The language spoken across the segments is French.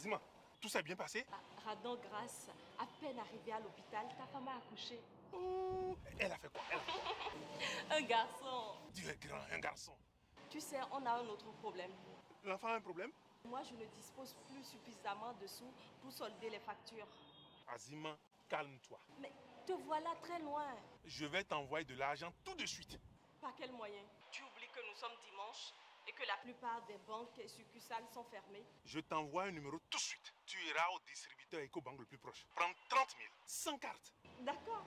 Azima, tout s'est bien passé? Radon grâce, à peine arrivée à l'hôpital, ta femme a accouché. Oh, elle a fait quoi? Elle a fait quoi? Un garçon. Dieu est grand, un garçon. Tu sais, on a un autre problème. L'enfant a un problème? Moi, je ne dispose plus suffisamment de sous pour solder les factures. Azima, calme-toi. Mais te voilà très loin. Je vais t'envoyer de l'argent tout de suite. Par quel moyen? Tu oublies que nous sommes dimanche et que la plupart des banques et succursales sont fermées. Je t'envoie un numéro tout de suite. Tu iras au distributeur EcoBank le plus proche. Prends 30 000, sans carte. D'accord.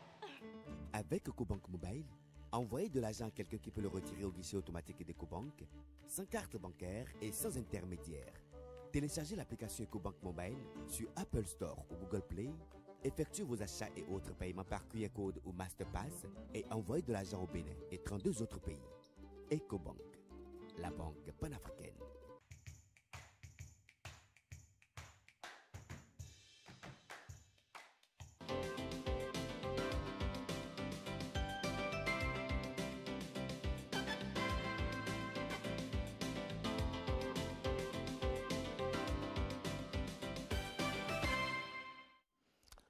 Avec EcoBank Mobile, envoyez de l'argent à quelqu'un qui peut le retirer au guichet automatique d'EcoBank, sans carte bancaire et sans intermédiaire. Téléchargez l'application EcoBank Mobile sur Apple Store ou Google Play, effectuez vos achats et autres paiements par QR Code ou Masterpass et envoyez de l'argent au Bénin et 32 autres pays. EcoBank, la banque panafricaine.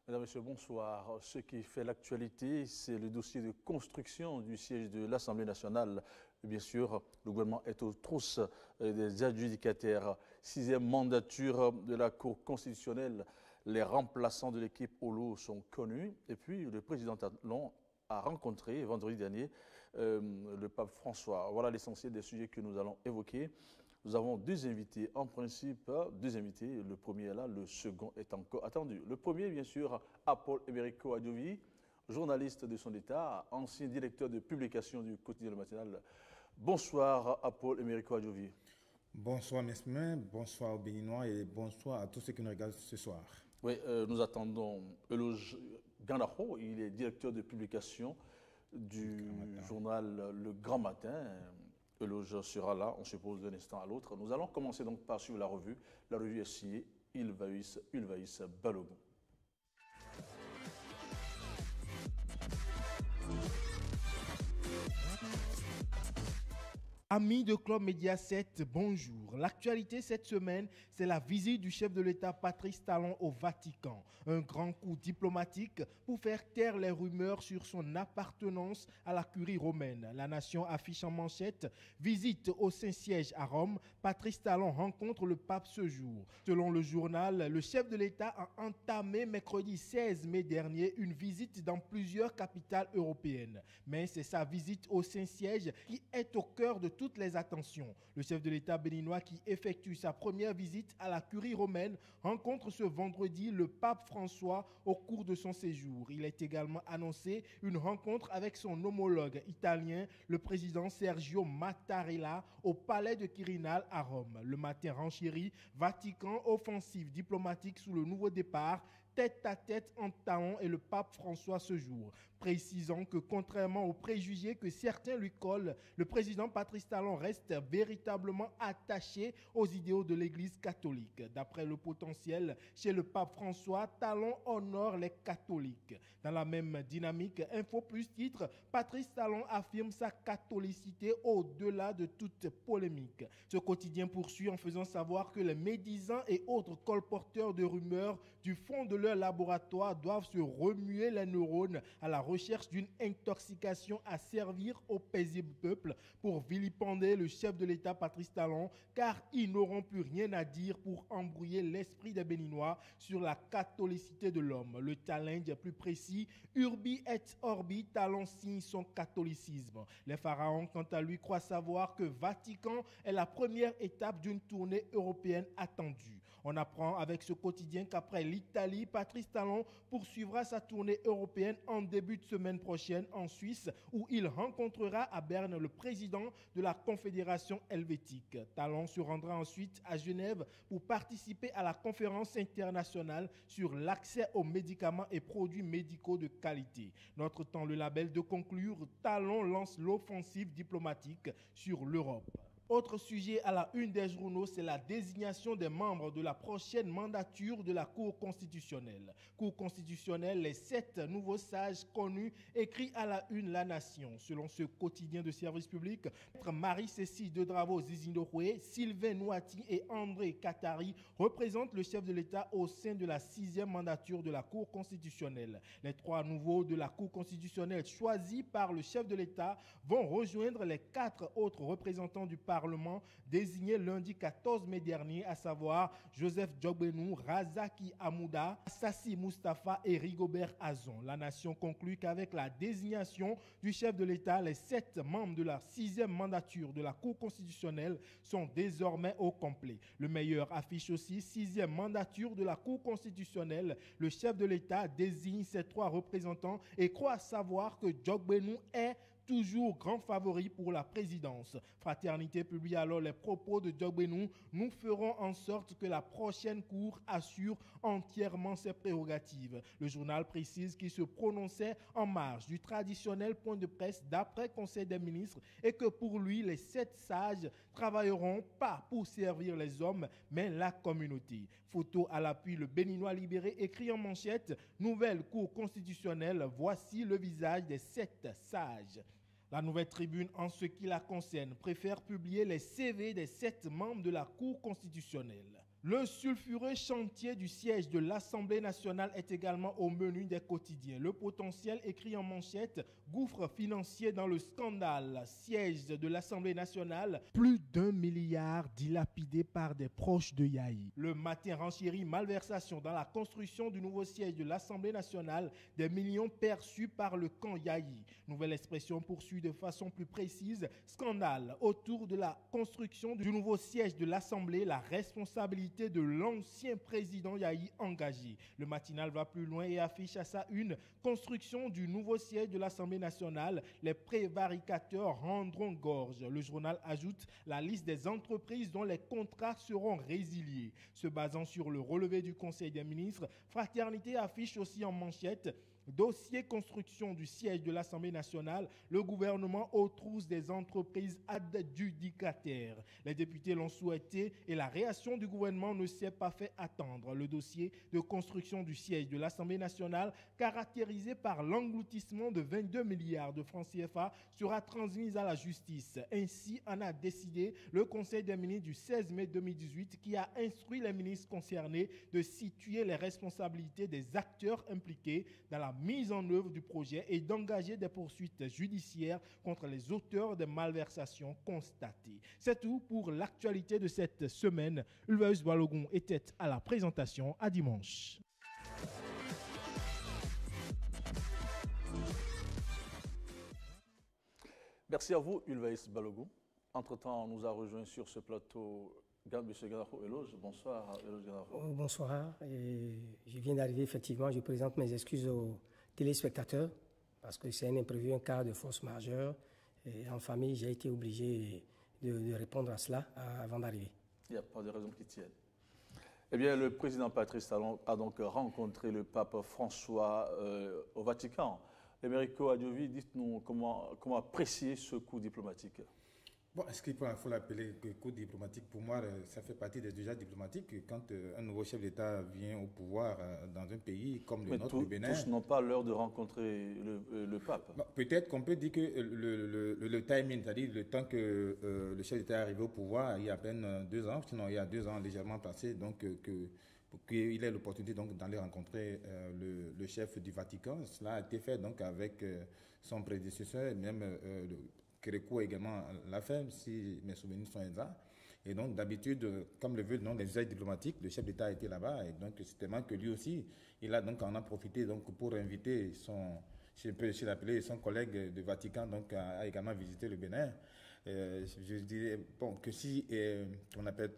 Mesdames, Messieurs, bonsoir. Ce qui fait l'actualité, c'est le dossier de construction du siège de l'Assemblée nationale. Bien sûr, le gouvernement est aux trousses des adjudicataires. 6e mandature de la Cour constitutionnelle. Les remplaçants de l'équipe Olo sont connus. Et puis, le président Talon a rencontré vendredi dernier le pape François. Voilà l'essentiel des sujets que nous allons évoquer. Nous avons deux invités, en principe, deux invités. Le premier est là, le second est encore attendu. Le premier, bien sûr, Apol Emerico Adjovi, journaliste de son État, ancien directeur de publication du quotidien Le Matinal. Bonsoir, Apol Emerico Adjovi. Bonsoir, Mesmin, bonsoir aux Béninois et bonsoir à tous ceux qui nous regardent ce soir. Oui, nous attendons Eloge Gandaho, il est directeur de publication du journal Le Grand Matin. Eloge sera là, on suppose, d'un instant à l'autre. Nous allons commencer donc par suivre la revue. La revue est signée Ulvaïs Balogun. Amis de Club Média 7, bonjour. L'actualité cette semaine, c'est la visite du chef de l'État Patrice Talon au Vatican. Un grand coup diplomatique pour faire taire les rumeurs sur son appartenance à la curie romaine. La Nation affiche en manchette « Visite au Saint-Siège à Rome, Patrice Talon rencontre le pape ce jour ». Selon le journal, le chef de l'État a entamé mercredi 16 mai dernier une visite dans plusieurs capitales européennes. Mais c'est sa visite au Saint-Siège qui est au cœur de toutes les attentions. Le chef de l'État béninois qui effectue sa première visite à la curie romaine rencontre ce vendredi le pape François au cours de son séjour. Il est également annoncé une rencontre avec son homologue italien, le président Sergio Mattarella, au palais de Quirinal à Rome. Le matin renchéri, Vatican, offensive diplomatique sous le nouveau départ, tête à tête entre Talon et le pape François ce jour. Précisant que contrairement aux préjugés que certains lui collent, le président Patrice Talon reste véritablement attaché aux idéaux de l'Église catholique. D'après le potentiel, chez le pape François, Talon honore les catholiques. Dans la même dynamique, Info Plus titre, Patrice Talon affirme sa catholicité au-delà de toute polémique. Ce quotidien poursuit en faisant savoir que les médisants et autres colporteurs de rumeurs du fond de leur laboratoire doivent se remuer les neurones à la recherche d'une intoxication à servir au paisible peuple pour vilipender le chef de l'État Patrice Talon, car ils n'auront plus rien à dire pour embrouiller l'esprit des Béninois sur la catholicité de l'homme. Le challenge plus précis, Urbi et Orbi, Talon signe son catholicisme. Les pharaons, quant à lui, croient savoir que Vatican est la première étape d'une tournée européenne attendue. On apprend avec ce quotidien qu'après l'Italie, Patrice Talon poursuivra sa tournée européenne en début de semaine prochaine en Suisse, où il rencontrera à Berne le président de la Confédération helvétique. Talon se rendra ensuite à Genève pour participer à la conférence internationale sur l'accès aux médicaments et produits médicaux de qualité. Notre temps, le label de conclure, Talon lance l'offensive diplomatique sur l'Europe. Autre sujet à la une des journaux, c'est la désignation des membres de la prochaine mandature de la Cour constitutionnelle. Cour constitutionnelle, les 7 nouveaux sages connus, écrit à la une La Nation. Selon ce quotidien de service public, Marie-Cécile Dedravo Zizindokwe, Sylvain Nouati et André Katari représentent le chef de l'État au sein de la 6e mandature de la Cour constitutionnelle. Les 3 nouveaux de la Cour constitutionnelle choisis par le chef de l'État vont rejoindre les 4 autres représentants du Parlement désignés lundi 14 mai dernier, à savoir Joseph Djogbenou, Razaki Amouda, Sassi Mustafa et Rigobert Azon. La Nation conclut qu'avec la désignation du chef de l'État, les 7 membres de la 6e mandature de la Cour constitutionnelle sont désormais au complet. Le meilleur affiche aussi 6e mandature de la Cour constitutionnelle. Le chef de l'État désigne ses 3 représentants et croit savoir que Djogbenou est toujours grand favori pour la présidence. Fraternité publie alors les propos de Djogbenou. Nous ferons en sorte que la prochaine cour assure entièrement ses prérogatives. Le journal précise qu'il se prononçait en marge du traditionnel point de presse d'après Conseil des ministres et que pour lui, les 7 sages travailleront pas pour servir les hommes, mais la communauté. Photo à l'appui, le Béninois libéré écrit en manchette « Nouvelle cour constitutionnelle, voici le visage des 7 sages ». La Nouvelle Tribune, en ce qui la concerne, préfère publier les CV des 7 membres de la Cour constitutionnelle. Le sulfureux chantier du siège de l'Assemblée nationale est également au menu des quotidiens. Le potentiel écrit en manchette « Gouffre financier dans le scandale. Siège de l'Assemblée nationale, plus d'1 milliard dilapidé par des proches de Yahi. » Le Matin renchérit malversation dans la construction du nouveau siège de l'Assemblée nationale, des millions perçus par le camp Yahi. Nouvelle expression poursuit de façon plus précise « Scandale autour de la construction du nouveau siège de l'Assemblée, la responsabilité de l'ancien président Yahi engagé. » Le matinal va plus loin et affiche à sa une « Construction du nouveau siège de l'Assemblée nationale, les prévaricateurs rendront gorge ». Le journal ajoute la liste des entreprises dont les contrats seront résiliés. Se basant sur le relevé du Conseil des ministres, Fraternité affiche aussi en manchette dossier construction du siège de l'Assemblée nationale, le gouvernement aux trousses des entreprises adjudicataires. Les députés l'ont souhaité et la réaction du gouvernement ne s'est pas fait attendre. Le dossier de construction du siège de l'Assemblée nationale, caractérisé par l'engloutissement de 22 milliards de francs CFA, sera transmis à la justice. Ainsi en a décidé le Conseil des ministres du 16 mai 2018 qui a instruit les ministres concernés de situer les responsabilités des acteurs impliqués dans la mise en œuvre du projet et d'engager des poursuites judiciaires contre les auteurs des malversations constatées. C'est tout pour l'actualité de cette semaine. Ulvaeus Balogun était à la présentation. À dimanche. Merci à vous, Ulvaeus Balogun. Entre-temps, on nous a rejoint sur ce plateau M. Gadarfo Eloge. Bonsoir, Eloge Gadarfo. Bonsoir. Je viens d'arriver, effectivement. Je présente mes excuses aux téléspectateurs parce que c'est un imprévu, un cas de force majeure. Et en famille, j'ai été obligé de répondre à cela avant d'arriver. Il n'y a pas de raison qui tienne. Eh bien, le président Patrice Talon a donc rencontré le pape François au Vatican. Emerico Adjovi, dites-nous comment apprécier ce coup diplomatique. Bon, est-ce qu'il faut l'appeler coup diplomatique? Pour moi, ça fait partie des usages diplomatiques. Quand un nouveau chef d'État vient au pouvoir dans un pays comme le nôtre, le Bénin... tous n'ont pas l'heure de rencontrer le pape. Bon, peut-être qu'on peut dire que le timing, c'est-à-dire le temps que le chef d'État est arrivé au pouvoir, il y a à peine 2 ans, sinon il y a 2 ans légèrement passé, donc pour qu'il ait l'opportunité d'aller rencontrer le chef du Vatican. Cela a été fait donc avec son prédécesseur, même Kérékou également l'a fait, si mes souvenirs sont exacts. Et donc, d'habitude, comme le veut le nom des usages diplomatiques, le chef d'État était là-bas. Et donc, certainement que lui aussi, il a donc en a profité donc, pour inviter son collègue du Vatican donc, à également visiter le Bénin. Je dirais bon, que si, on appelle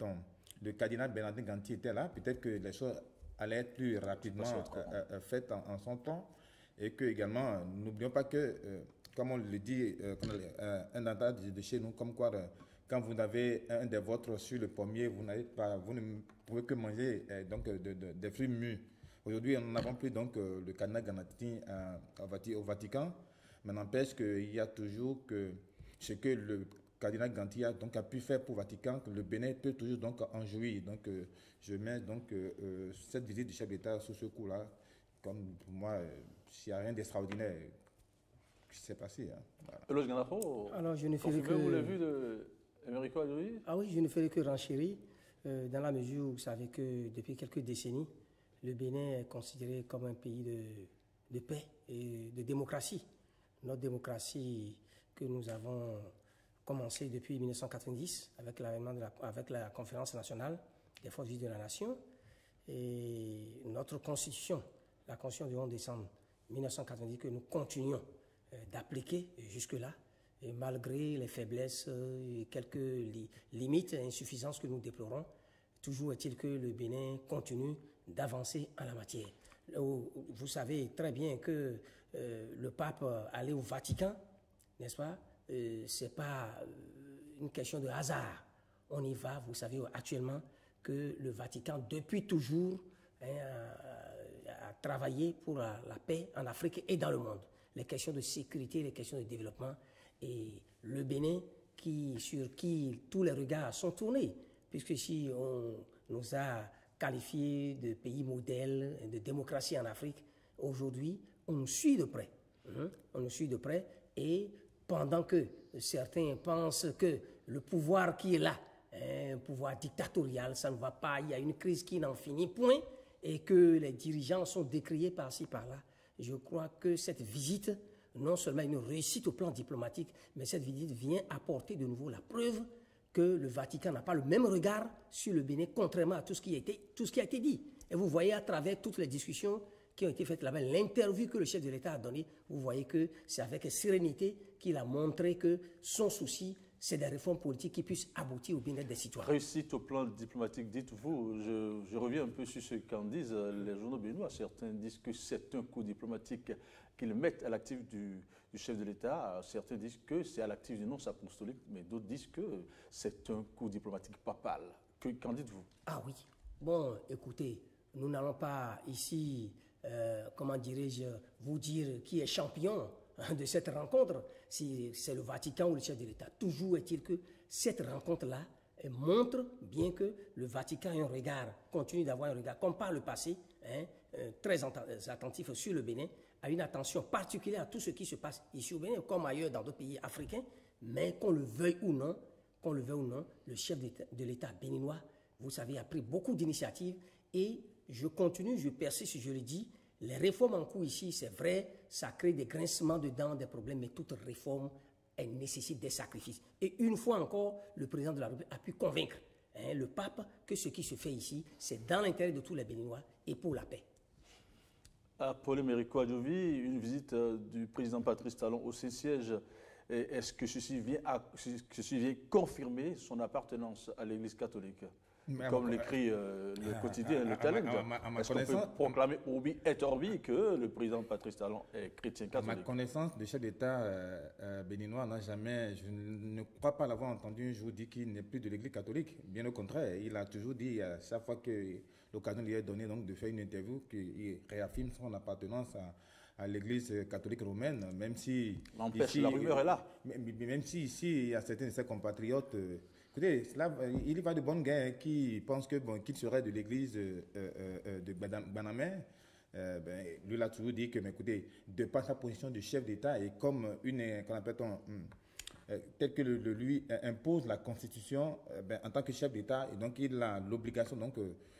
le cardinal Bernardin Ganti était là, peut-être que les choses allaient être plus rapidement faites en son temps. Et que également, n'oublions pas que... comme on le dit, un entente de chez nous, comme quoi, quand vous avez un des vôtres sur le pommier, vous ne pouvez que manger des fruits mûrs. Aujourd'hui, nous n'avons plus donc le cardinal Ganati au Vatican, mais n'empêche qu'il y a toujours que ce que le cardinal Gantilla donc, a pu faire pour Vatican, que le Bénin peut toujours donc, en jouir. Donc, je mets donc, cette visite du chef d'État sur ce coup-là, comme pour moi, s'il n'y a rien d'extraordinaire qui s'est passé. Hein. Voilà. Alors, je ne ferai que... Vous l'avez vu de Americo Adjoui? Ah oui, je ne ferai que renchérir, dans la mesure où vous savez que depuis quelques décennies, le Bénin est considéré comme un pays de paix et de démocratie. Notre démocratie que nous avons commencé depuis 1990 avec l'avènement avec la conférence nationale des forces vives de la nation et notre constitution, la constitution du 11 décembre 1990 que nous continuons d'appliquer jusque-là, et malgré les faiblesses et quelques limites et insuffisances que nous déplorons, toujours est-il que le Bénin continue d'avancer en la matière. Vous savez très bien que le pape allait au Vatican, n'est-ce pas? Ce n'est pas une question de hasard. On y va, vous savez actuellement que le Vatican, depuis toujours, a travaillé pour la paix en Afrique et dans le monde. Les questions de sécurité, les questions de développement. Et le Bénin, sur qui tous les regards sont tournés, puisque ici on nous a qualifiés de pays modèle de démocratie en Afrique, aujourd'hui, on nous suit de près. On nous suit de près et pendant que certains pensent que le pouvoir qui est là, un pouvoir dictatorial, ça ne va pas, il y a une crise qui n'en finit point et que les dirigeants sont décriés par-ci, par-là. Je crois que cette visite, non seulement une réussite au plan diplomatique, mais cette visite vient apporter de nouveau la preuve que le Vatican n'a pas le même regard sur le Bénin, contrairement à tout ce qui a été dit. Et vous voyez à travers toutes les discussions qui ont été faites là-bas, l'interview que le chef de l'État a donnée, vous voyez que c'est avec sérénité qu'il a montré que son souci, c'est des réformes politiques qui puissent aboutir au bien-être des citoyens. Réussite au plan diplomatique, dites-vous, je reviens un peu sur ce qu'en disent les journaux béninois. Certains disent que c'est un coup diplomatique qu'ils mettent à l'actif du chef de l'État. Certains disent que c'est à l'actif du nonce apostolique, mais d'autres disent que c'est un coup diplomatique papal. Qu'en dites-vous? Ah oui. Bon, écoutez, nous n'allons pas ici, comment dirais-je, vous dire qui est champion de cette rencontre, si c'est le Vatican ou le chef de l'État. Toujours est-il que cette rencontre-là montre bien que le Vatican a un regard, continue d'avoir un regard, comme par le passé, très attentif sur le Bénin, a une attention particulière à tout ce qui se passe ici au Bénin, comme ailleurs dans d'autres pays africains, mais qu'on le veuille ou non, le chef de l'État béninois, vous savez, a pris beaucoup d'initiatives et je continue, je persiste, je le dis, les réformes en cours ici, c'est vrai, ça crée des grincements de dents, des problèmes, mais toute réforme, elle nécessite des sacrifices. Et une fois encore, le président de la République a pu convaincre le pape que ce qui se fait ici, c'est dans l'intérêt de tous les Béninois et pour la paix. À Paul-Americo Adjoui, une visite du président Patrice Talon au Saint-Siège, est-ce que ceci vient confirmer son appartenance à l'Église catholique? Comme l'écrit le quotidien Le Talent. Est-ce qu'on peut proclamer Orbi et Orbi que le président Patrice Talon est chrétien catholique? À ma connaissance, le chef d'État béninois n'a jamais, je ne crois pas l'avoir entendu un jour dire qu'il n'est plus de l'Église catholique. Bien au contraire, il a toujours dit, à chaque fois que l'occasion lui est donnée donc, de faire une interview, qu'il réaffirme son appartenance à l'Église catholique romaine, même si... N'empêche, la rumeur est là. Même si ici, il y a certains de ses compatriotes... écoutez, là, il y va de bonnes guerres qui pensent qu'il serait de l'église de Banamé. Lui, il a toujours dit que, mais écoutez, de par sa position de chef d'État et comme tel que lui impose la Constitution en tant que chef d'État, et donc il a l'obligation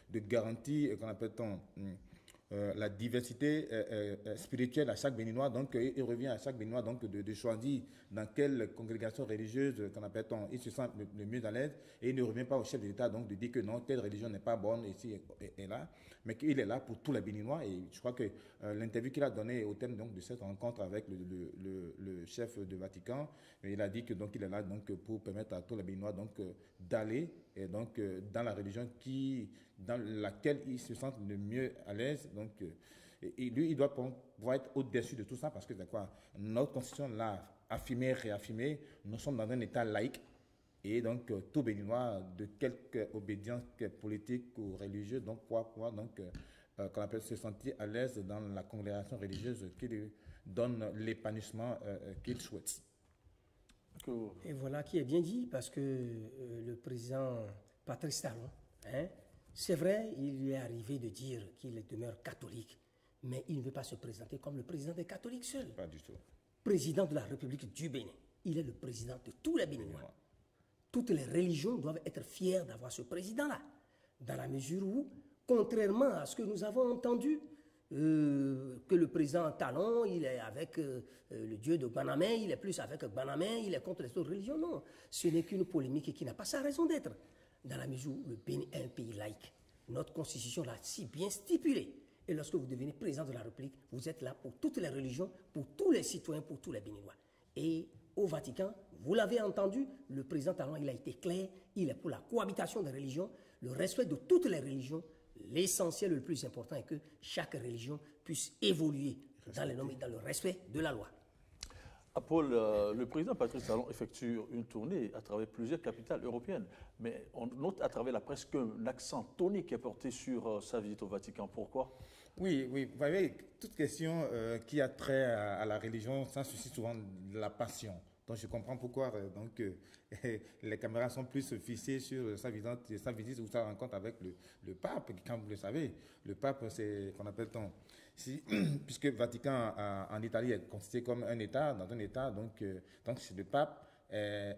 de garantir la diversité spirituelle à chaque Béninois. Donc, il revient à chaque Béninois de choisir dans quelle congrégation religieuse il se sent le mieux à l'aise. Et il ne revient pas au chef de l'État de dire que non, telle religion n'est pas bonne ici et là, mais qu'il est là pour tous les Béninois. Et je crois que l'interview qu'il a donnée au thème de cette rencontre avec le chef du Vatican, il a dit que il est là pour permettre à tous les Béninois d'aller dans la religion dans laquelle ils se sentent le mieux à l'aise. Et lui, il doit pouvoir être au-dessus de tout ça parce que c'est quoi? Notre constitution l'a affirmé, réaffirmé. Nous sommes dans un État laïque et tout Béninois de quelque obédience politique ou religieuse qu'on appelle se sentir à l'aise dans la congrégation religieuse qui lui donne l'épanouissement qu'il souhaite. Et voilà qui est bien dit, parce que le président Patrice Talon, hein, c'est vrai, il lui est arrivé de dire qu'il demeure catholique, mais il ne veut pas se présenter comme le président des catholiques seul. Pas du tout. Président de la République du Bénin. Il est le président de tous les Béninois. Toutes les religions doivent être fières d'avoir ce président-là, dans la mesure où, contrairement à ce que nous avons entendu, que le président Talon, il est avec le dieu de Banamé, il est plus avec Banamé, il est contre les autres religions. Non, ce n'est qu'une polémique qui n'a pas sa raison d'être. Dans la mesure où le Bénin est un pays laïque, notre constitution l'a si bien stipulé. Et lorsque vous devenez président de la République, vous êtes là pour toutes les religions, pour tous les citoyens, pour tous les Béninois. Et au Vatican, vous l'avez entendu, le président Talon, il a été clair, il est pour la cohabitation des religions, le respect de toutes les religions. L'essentiel, le plus important est que chaque religion puisse évoluer dans les normes et dans le respect de la loi. Paul, le président Patrice Talon effectue une tournée à travers plusieurs capitales européennes, mais on note à travers la presse qu'un accent tonique est porté sur sa visite au Vatican. Pourquoi? Oui, vous voyez, toute question qui a trait à la religion, ça suscite souvent de la passion. Donc je comprends pourquoi les caméras sont plus fixées sur sa visite ou sa rencontre avec le pape. Comme vous le savez, le pape, c'est qu'on appelle puisque le Vatican en Italie est considéré comme un État, dans un État, donc c'est le pape est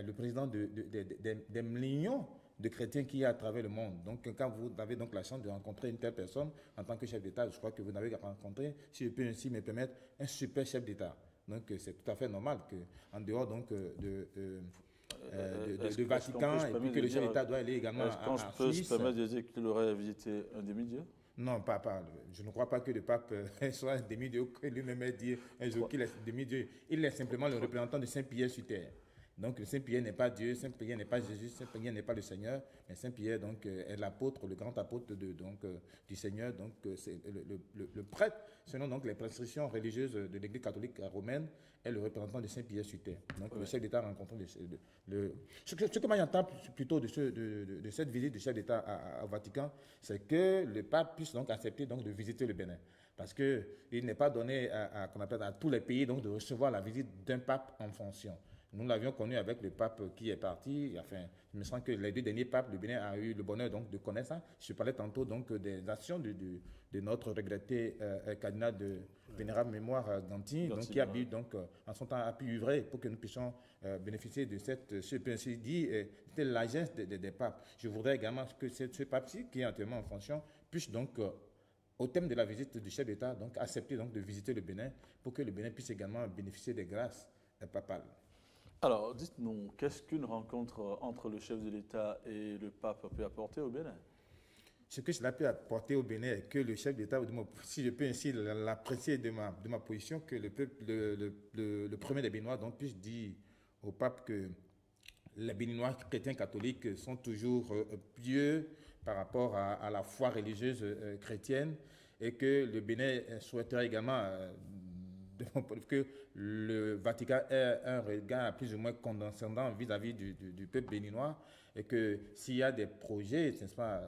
le président des millions de chrétiens qu'il y a à travers le monde. Donc quand vous avez donc la chance de rencontrer une telle personne en tant que chef d'État, je crois que vous n'avez rencontré, si je peux ainsi me permettre, un super chef d'État. Donc c'est tout à fait normal qu'en dehors donc du Vatican, et puis que le chef d'État doit aller également à Suisse. Est-ce qu'on peut se permettre de dire qu'il aurait visité un demi-dieu? Non, pas. Je ne crois pas que le pape soit un demi-dieu, que lui-même ait dit un jour qu'il est demi-dieu. Il est simplement le représentant de Saint-Pierre sur terre. Donc le Saint-Pierre n'est pas Dieu, Saint-Pierre n'est pas Jésus, Saint-Pierre n'est pas le Seigneur, mais Saint-Pierre donc est l'apôtre, le grand apôtre du Seigneur. Donc c'est le prêtre, selon donc les prescriptions religieuses de l'Église catholique romaine, est le représentant de Saint-Pierre sur terre. Donc le chef d'État rencontre ce que moi j'entends plutôt de cette visite du chef d'État au Vatican, c'est que le pape puisse donc accepter donc de visiter le Bénin. Parce qu'il n'est pas donné à tous les pays donc de recevoir la visite d'un pape en fonction. Nous l'avions connu avec le pape qui est parti. Enfin, il me semble que les deux derniers papes, le Bénin a eu le bonheur donc de connaître ça. Je parlais tantôt donc des actions de notre regretté cardinal de vénérable mémoire Ganti, donc qui a pu donc en son temps a pu œuvrer pour que nous puissions bénéficier de ce ainsi dit, c'était l'agence des papes. Je voudrais également que ce pape-ci qui est actuellement en fonction puisse donc au thème de la visite du chef d'État, donc accepter donc de visiter le Bénin pour que le Bénin puisse également bénéficier des grâces papales. Alors, dites-nous, qu'est-ce qu'une rencontre entre le chef de l'État et le pape peut apporter au Bénin? Ce que cela peut apporter au Bénin est que le chef d'État, si je peux ainsi l'apprécier de ma position, que le premier des Béninois donc, puisse dire au pape que les Béninois chrétiens catholiques sont toujours pieux par rapport à la foi religieuse chrétienne et que le Bénin souhaiterait également que le Vatican ait un regard plus ou moins condescendant vis-à-vis du peuple béninois et que s'il y a des projets, n'est-ce pas,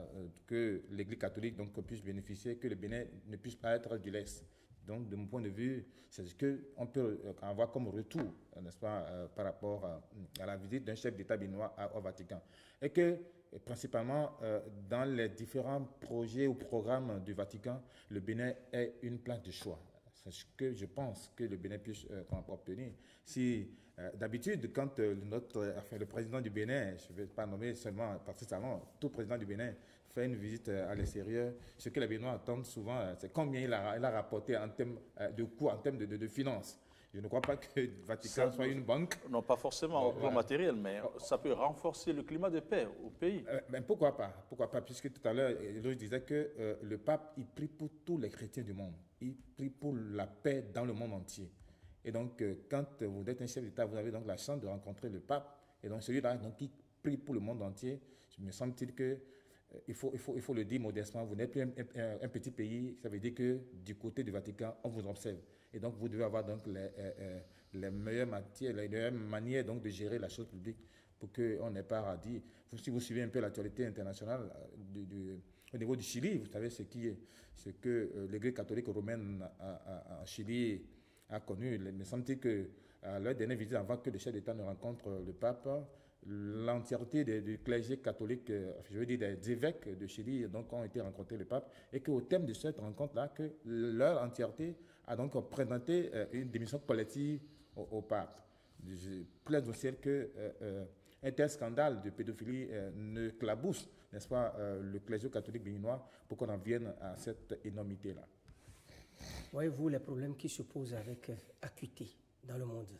que l'Église catholique donc, puisse bénéficier, que le Bénin ne puisse pas être du laisse. Donc, de mon point de vue, c'est ce qu'on peut avoir comme retour, n'est-ce pas, par rapport à la visite d'un chef d'État béninois au Vatican. Et que, principalement, dans les différents projets ou programmes du Vatican, le Bénin ait une place de choix. C'est ce que je pense que le Bénin puisse obtenir. Si d'habitude, quand le président du Bénin, je ne vais pas nommer seulement Patrice Talon, tout président du Bénin fait une visite à l'extérieur, ce que les Béninois attendent souvent, c'est combien il a rapporté en termes de coûts, en termes de finances. Je ne crois pas que le Vatican soit une banque. Non, pas forcément au plan matériel, mais ça peut renforcer le climat de paix au pays. Mais pourquoi pas, puisque tout à l'heure, je disais que le pape, il prie pour tous les chrétiens du monde. Il prie pour la paix dans le monde entier. Et donc, quand vous êtes un chef d'État, vous avez donc la chance de rencontrer le pape. Et donc, celui-là, donc, il prie pour le monde entier. Il me semble-t-il que il faut le dire modestement, vous n'êtes plus un petit pays, ça veut dire que du côté du Vatican, on vous observe. Et donc, vous devez avoir donc, les meilleures manières donc, de gérer la chose publique pour qu'on n'ait pas à dire. Si vous suivez un peu l'actualité internationale au niveau du Chili, vous savez ce que l'Église catholique romaine en Chili a connu. Il me semble que à leur dernière visite, avant que le chef d'État ne rencontre le pape, l'entièreté du clergé catholique, je veux dire des évêques de Chili, donc ont été rencontrés le pape, et qu'au terme de cette rencontre-là, que leur entièreté a donc présenté une démission collective au pape. Je plaide au ciel que un tel scandale de pédophilie ne clabousse, n'est-ce pas, le clergé catholique béninois pour qu'on en vienne à cette énormité-là. Voyez-vous les problèmes qui se posent avec acuité dans le monde,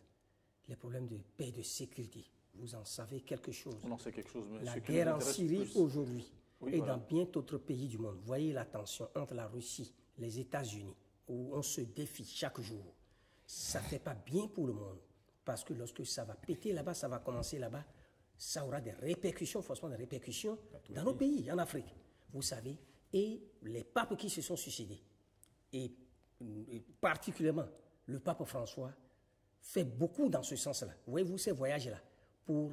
les problèmes de paix et de sécurité. Vous en savez quelque chose. On en sait quelque chose, mais la guerre en Syrie aujourd'hui et dans bien d'autres pays du monde. Voyez la tension entre la Russie, les États-Unis, où on se défie chaque jour. Ça ne fait pas bien pour le monde. Parce que lorsque ça va péter là-bas, ça va commencer là-bas, ça aura des répercussions, forcément des répercussions dans nos pays, en Afrique. Vous savez, et les papes qui se sont suicidés, et particulièrement le pape François, fait beaucoup dans ce sens-là. Voyez-vous ces voyages-là, pour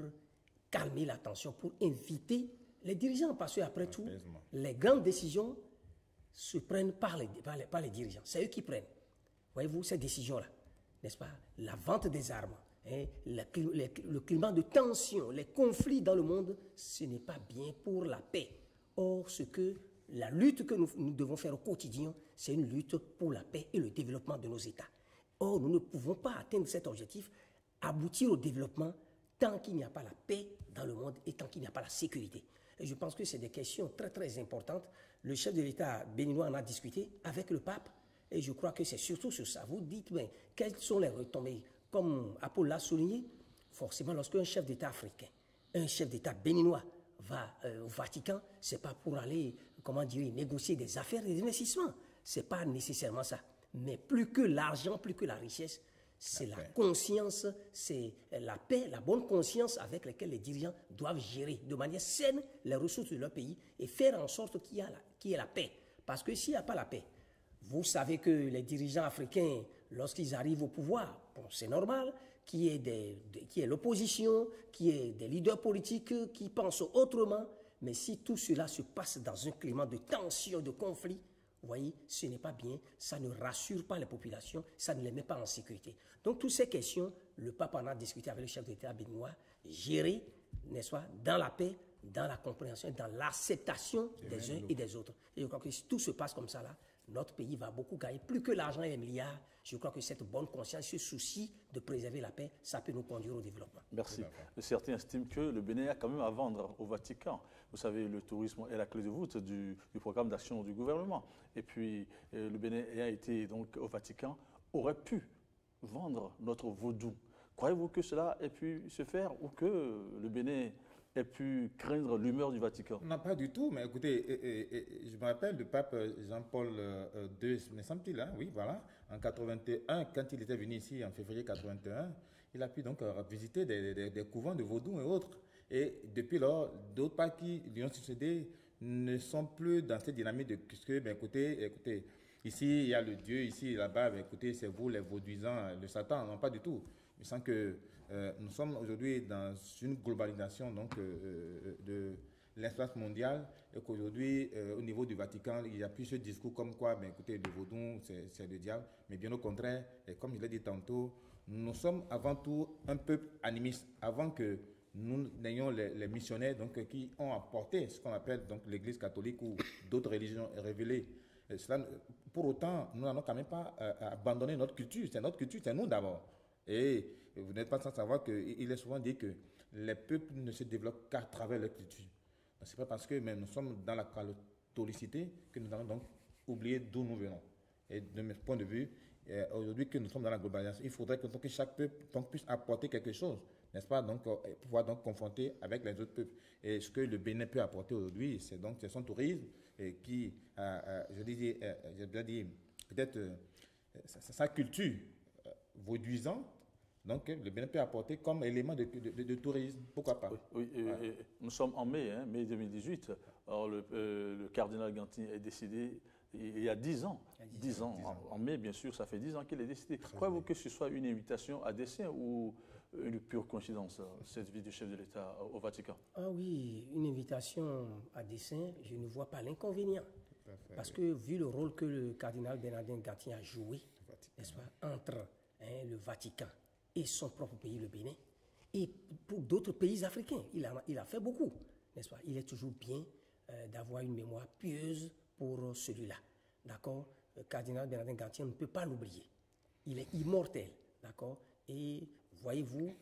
calmer la tension, pour inviter les dirigeants, parce qu'après tout, les grandes décisions se prennent par les dirigeants. C'est eux qui prennent. Voyez-vous ces décisions-là, n'est-ce pas? La vente des armes, hein, le climat de tension, les conflits dans le monde, ce n'est pas bien pour la paix. Or, la lutte que nous devons faire au quotidien, c'est une lutte pour la paix et le développement de nos États. Or, nous ne pouvons pas atteindre cet objectif, aboutir au développement, tant qu'il n'y a pas la paix dans le monde et tant qu'il n'y a pas la sécurité. Et je pense que c'est des questions très, très importantes. Le chef de l'État béninois en a discuté avec le pape, et je crois que c'est surtout sur ça. Vous dites, mais quelles sont les retombées? Comme Apollo l'a souligné, forcément, lorsqu'un chef d'État africain, un chef d'État béninois va au Vatican, ce n'est pas pour aller, comment dire, négocier des affaires et des investissements. Ce n'est pas nécessairement ça. Mais plus que l'argent, plus que la richesse, c'est la conscience, c'est la paix, la bonne conscience avec laquelle les dirigeants doivent gérer de manière saine les ressources de leur pays et faire en sorte qu'il y ait la paix. Parce que s'il n'y a pas la paix, vous savez que les dirigeants africains, lorsqu'ils arrivent au pouvoir, bon, c'est normal qu'il y ait l'opposition, qu'il y ait des leaders politiques qui pensent autrement, mais si tout cela se passe dans un climat de tension, de conflit, vous voyez, ce n'est pas bien, ça ne rassure pas les populations, ça ne les met pas en sécurité. Donc, toutes ces questions, le pape en a discuté avec le chef d'État béninois, gérées, n'est-ce pas, dans la paix, dans la compréhension, dans l'acceptation des uns et des autres. Et je crois que si tout se passe comme ça, là, notre pays va beaucoup gagner. Plus que l'argent et les milliards, je crois que cette bonne conscience, ce souci de préserver la paix, ça peut nous conduire au développement. Merci. Certains estiment que le Bénin a quand même à vendre au Vatican. Vous savez, le tourisme est la clé de voûte du programme d'action du gouvernement. Et puis, le Bénin ayant été donc au Vatican, aurait pu vendre notre vaudou. Croyez-vous que cela ait pu se faire ou que le Bénin ait pu craindre l'humeur du Vatican? Non, pas du tout, mais écoutez, je me rappelle du pape Jean-Paul II, me semble-t-il, hein, oui, voilà, en 81, quand il était venu ici en février 81, il a pu donc visiter des couvents de vaudou et autres. Et depuis lors, d'autres pas qui lui ont succédé ne sont plus dans cette dynamique de que, ben, écoutez, ici il y a le Dieu, ici là-bas, ben, écoutez, c'est vous les vauduisants, le Satan, non, pas du tout. Je sens que nous sommes aujourd'hui dans une globalisation donc, de l'espace mondial et qu'aujourd'hui, au niveau du Vatican, il n'y a plus ce discours comme quoi, ben, écoutez, le vaudou, c'est le diable, mais bien au contraire, et comme je l'ai dit tantôt, nous sommes avant tout un peuple animiste, avant que nous n'ayons les missionnaires donc, qui ont apporté ce qu'on appelle donc l'Église catholique ou d'autres religions révélées. Pour autant, nous n'allons quand même pas abandonner notre culture. C'est notre culture, c'est nous d'abord. Et vous n'êtes pas sans savoir qu'il est souvent dit que les peuples ne se développent qu'à travers leur culture. Ce n'est pas parce que nous sommes dans la catholicité que nous allons donc oublier d'où nous venons. Et de mon point de vue, aujourd'hui que nous sommes dans la globalisation, il faudrait que chaque peuple donc, puisse apporter quelque chose, n'est-ce pas, donc pouvoir donc confronter avec les autres peuples. Et ce que le Bénin peut apporter aujourd'hui, c'est son tourisme qui, j'ai bien dit, peut-être sa culture vauduisante. Donc, le Bénin peut apporter comme élément de tourisme. Pourquoi pas? Oui, et nous sommes en mai, mai 2018. Alors, le cardinal Gantin est décédé il y a 10 ans. 10 ans. En mai, bien sûr, ça fait 10 ans qu'il est décédé. Croyez-vous que ce soit une invitation à dessein ou une pure coïncidence, cette vie du chef de l'État au Vatican? Ah oui, une invitation à dessein, je ne vois pas l'inconvénient. Parce que vu le rôle que le cardinal Bernardin Gantin a joué, n'est-ce pas, entre le Vatican et son propre pays, le Bénin, et pour d'autres pays africains. Il a fait beaucoup, n'est-ce pas? Il est toujours bien d'avoir une mémoire pieuse pour celui-là. D'accord? Cardinal Bernardin Gantier, on ne peut pas l'oublier. Il est immortel, d'accord? Et voyez-vous,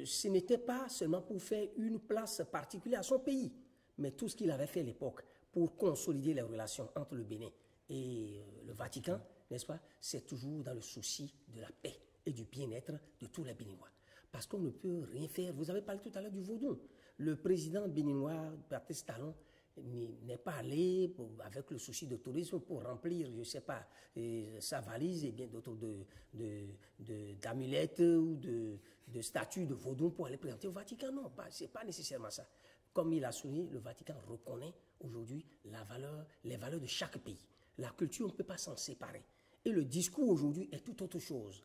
ce n'était pas seulement pour faire une place particulière à son pays, mais tout ce qu'il avait fait à l'époque pour consolider les relations entre le Bénin et le Vatican, n'est-ce pas? C'est toujours dans le souci de la paix et du bien-être de tous les Béninois. Parce qu'on ne peut rien faire. Vous avez parlé tout à l'heure du vaudou. Le président béninois, Patrice Talon, n'est pas allé avec le souci de tourisme pour remplir, je ne sais pas, sa valise et bien d'autres d'amulettes ou de statues de vaudou pour aller présenter au Vatican. Non, ce n'est pas nécessairement ça. Comme il a souligné, le Vatican reconnaît aujourd'hui les valeurs de chaque pays. La culture, on ne peut pas s'en séparer. Et le discours aujourd'hui est tout autre chose.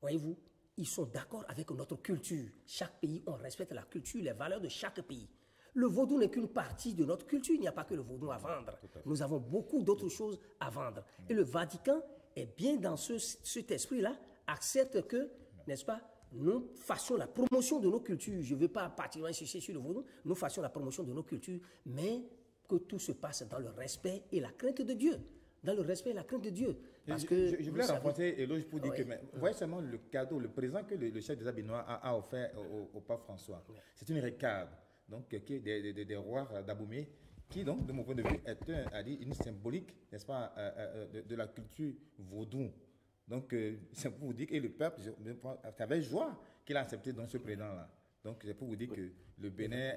Voyez-vous, ils sont d'accord avec notre culture. Chaque pays, on respecte la culture, les valeurs de chaque pays. Le vaudou n'est qu'une partie de notre culture. Il n'y a pas que le vaudou à vendre. Nous avons beaucoup d'autres choses à vendre. Et le Vatican est bien dans cet esprit-là, accepte que, n'est-ce pas, nous fassions la promotion de nos cultures. Je ne veux pas particulièrement insister sur le vaudou. Nous fassions la promotion de nos cultures, mais que tout se passe dans le respect et la crainte de Dieu. Dans le respect et la crainte de Dieu. Parce que je voulais renforcer Eloge pour dire que, vous voyez seulement le cadeau, le présent que le chef des béninois a offert au pape François. C'est une récade, donc, qui est des rois d'Aboumé, qui, donc, de mon point de vue, est une symbolique, n'est-ce pas, de la culture vaudou. Donc, c'est pour vous dire que le peuple, c'est avec joie qu'il a accepté donc, ce président-là. Donc, c'est pour vous dire que le Bénin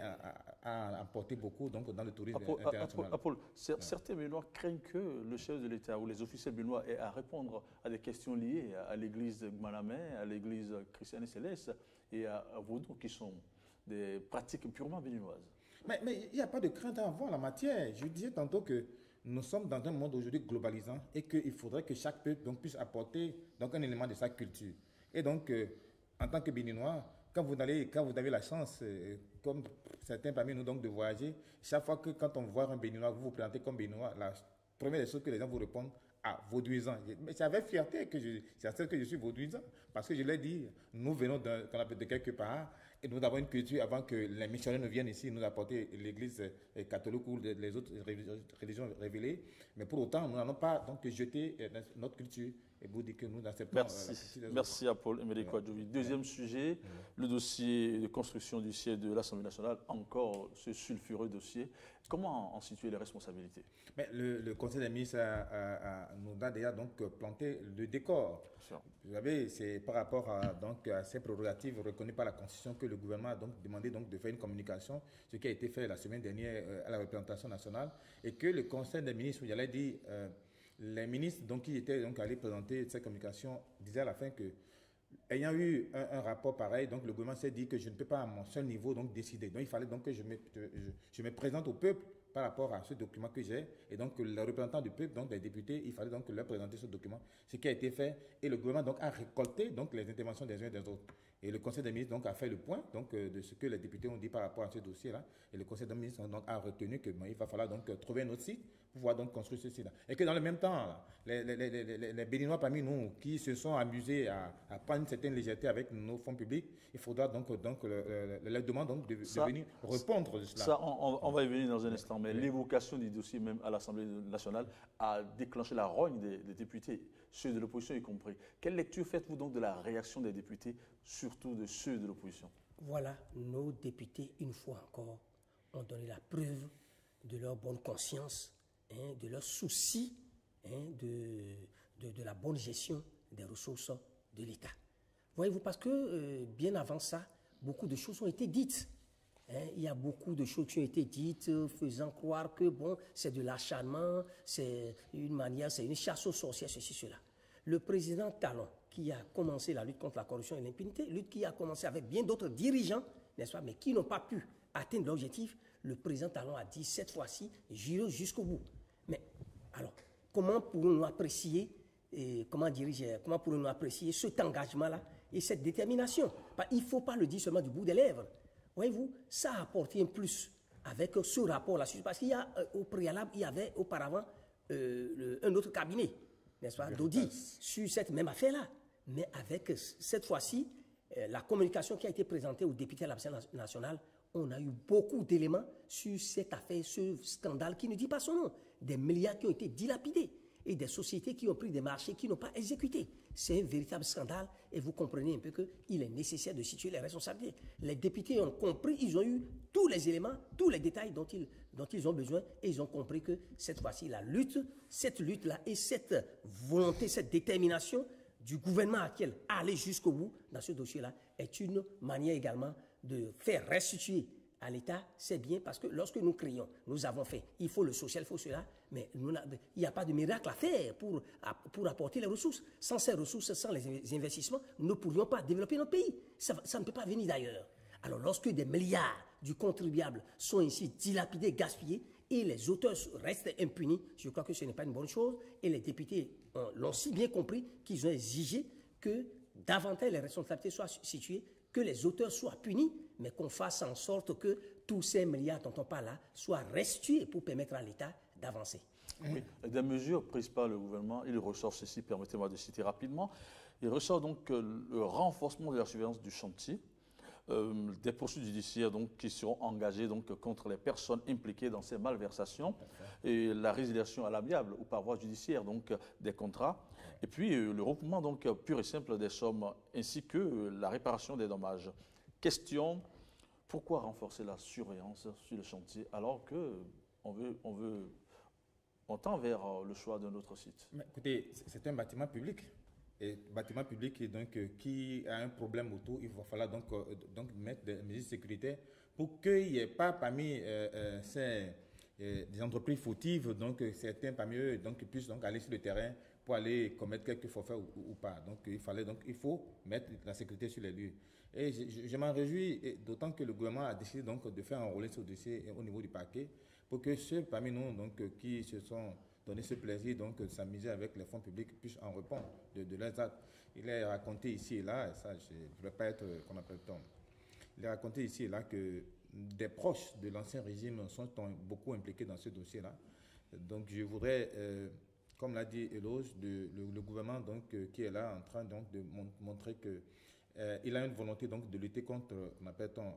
a apporté beaucoup donc, dans le tourisme international. Certains Béninois craignent que le chef de l'État ou les officiels béninois aient à répondre à des questions liées à l'église Gmanamé, à l'église chrétienne et céleste et à Vaudou, qui sont des pratiques purement béninoises. Mais il n'y a pas de crainte à avoir en la matière. Je disais tantôt que nous sommes dans un monde aujourd'hui globalisant et qu'il faudrait que chaque peuple donc, puisse apporter donc, un élément de sa culture. Et donc, en tant que Béninois, quand vous avez la chance, comme certains parmi nous, donc, de voyager, chaque fois que quand on voit un Béninois, vous vous présentez comme Béninois, la première des choses que les gens vous répondent, ah, vaudouisant. Mais c'est avec fierté que je suis vaudouisant. Parce que je l'ai dit, nous venons de quelque part et nous avons une culture avant que les missionnaires ne viennent ici nous apporter l'église catholique ou les autres religions révélées. Mais pour autant, nous n'allons pas donc jeter notre culture. Et vous dites que nous acceptons. Merci à Paul Émeric Ouadjovi. Deuxième sujet, le dossier de construction du siège de l'Assemblée nationale, encore ce sulfureux dossier. Comment en situer les responsabilités? Mais le Conseil des ministres nous a déjà donc planté le décor. Vous savez, c'est par rapport à ces prérogatives reconnues par la Constitution que le gouvernement a donc demandé donc de faire une communication, ce qui a été fait la semaine dernière à la représentation nationale, et que le Conseil des ministres, j'allais dire, les ministres donc, qui étaient donc, allés présenter cette communication disaient à la fin que, ayant eu un rapport pareil, donc le gouvernement s'est dit que je ne peux pas à mon seul niveau donc, décider. Donc il fallait donc que je me présente au peuple par rapport à ce document que j'ai. Et donc le représentant du peuple, donc des députés, il fallait donc leur présenter ce document, ce qui a été fait. Et le gouvernement donc, a récolté donc, les interventions des uns et des autres. Et le Conseil des ministres donc, a fait le point donc, de ce que les députés ont dit par rapport à ce dossier-là. Et le Conseil des ministres donc, a retenu qu'il va falloir donc, trouver un autre site pour pouvoir donc, construire ce site-là. Et que dans le même temps, là, les Béninois parmi nous qui se sont amusés à prendre une certaine légèreté avec nos fonds publics, il faudra donc leur demander donc, de venir répondre de cela. Ça, on va y venir dans un instant. Mais l'évocation du dossier même à l'Assemblée nationale a déclenché la rogne des députés, ceux de l'opposition y compris. Quelle lecture faites-vous donc de la réaction des députés, surtout de ceux de l'opposition? Voilà, nos députés, une fois encore, ont donné la preuve de leur bonne conscience, de leur souci de la bonne gestion des ressources de l'État. Voyez-vous, parce que bien avant ça, beaucoup de choses ont été dites. Il y a beaucoup de choses qui ont été dites faisant croire que bon, c'est de l'acharnement, c'est une manière, c'est une chasse aux sorcières, ceci, cela. Le président Talon, qui a commencé la lutte contre la corruption et l'impunité, lutte qui a commencé avec bien d'autres dirigeants, n'est-ce pas, mais qui n'ont pas pu atteindre l'objectif, le président Talon a dit cette fois-ci, j'irai jusqu'au bout. Mais alors, comment pourrons-nous apprécier, comment pourrons-nous apprécier cet engagement-là et cette détermination? Il ne faut pas le dire seulement du bout des lèvres. Voyez-vous, ça a apporté un plus avec ce rapport-là. Parce qu'il y a au préalable, il y avait auparavant un autre cabinet, n'est-ce pas, d'Audi, sur cette même affaire-là. mais avec cette fois-ci, la communication qui a été présentée aux députés à l'Assemblée nationale, on a eu beaucoup d'éléments sur cette affaire, ce scandale qui ne dit pas son nom. Des milliards qui ont été dilapidés et des sociétés qui ont pris des marchés qui n'ont pas exécuté. C'est un véritable scandale et vous comprenez un peu qu'il est nécessaire de situer les responsabilités. Les députés ont compris, ils ont eu tous les éléments, tous les détails dont ils ont besoin et ils ont compris que cette fois-ci, cette lutte-là et cette volonté, cette détermination du gouvernement actuel à aller jusqu'au bout dans ce dossier-là est une manière également de faire restituer à l'État. C'est bien parce que lorsque nous crions, nous avons fait, il faut le social, il faut cela, mais il n'y a pas de miracle à faire pour apporter les ressources. Sans ces ressources, sans les investissements, nous ne pourrions pas développer notre pays. Ça ne peut pas venir d'ailleurs. Alors lorsque des milliards du contribuable sont ainsi dilapidés, gaspillés, et les auteurs restent impunis, je crois que ce n'est pas une bonne chose, et les députés l'ont si bien compris qu'ils ont exigé que davantage les responsabilités soient situées, que les auteurs soient punis, mais qu'on fasse en sorte que tous ces milliards dont on parle là soient restitués pour permettre à l'État d'avancer. Oui, des mesures prises par le gouvernement, il ressort ceci, permettez-moi de citer rapidement, il ressort donc le renforcement de la surveillance du chantier, des poursuites judiciaires donc, qui seront engagées donc, contre les personnes impliquées dans ces malversations et la résiliation à l'amiable ou par voie judiciaire donc, des contrats et puis le regroupement donc, pur et simple des sommes ainsi que la réparation des dommages. Question, pourquoi renforcer la surveillance sur le chantier alors qu'on tend vers le choix d'un autre site? Mais écoutez, c'est un bâtiment public. Et bâtiment public donc, qui a un problème autour, il va falloir donc mettre des mesures sécuritaires pour qu'il n'y ait pas parmi des entreprises fautives, donc certains parmi eux donc, puissent donc, aller sur le terrain pour aller commettre quelques forfaits ou pas. Donc il faut mettre la sécurité sur les lieux. Et je m'en réjouis, d'autant que le gouvernement a décidé donc, de faire enrôler ce dossier au niveau du parquet pour que ceux parmi nous donc, qui se sont donner ce plaisir donc de s'amuser avec les fonds publics puissent en répondre de leurs actes. Il est raconté ici et là, et ça je ne voudrais pas être qu'on appelle Tom. Il est raconté ici et là que des proches de l'ancien régime sont beaucoup impliqués dans ce dossier-là. Donc je voudrais, comme l'a dit Eloge, le gouvernement donc, qui est là en train donc, de montrer que il a une volonté donc, de lutter contre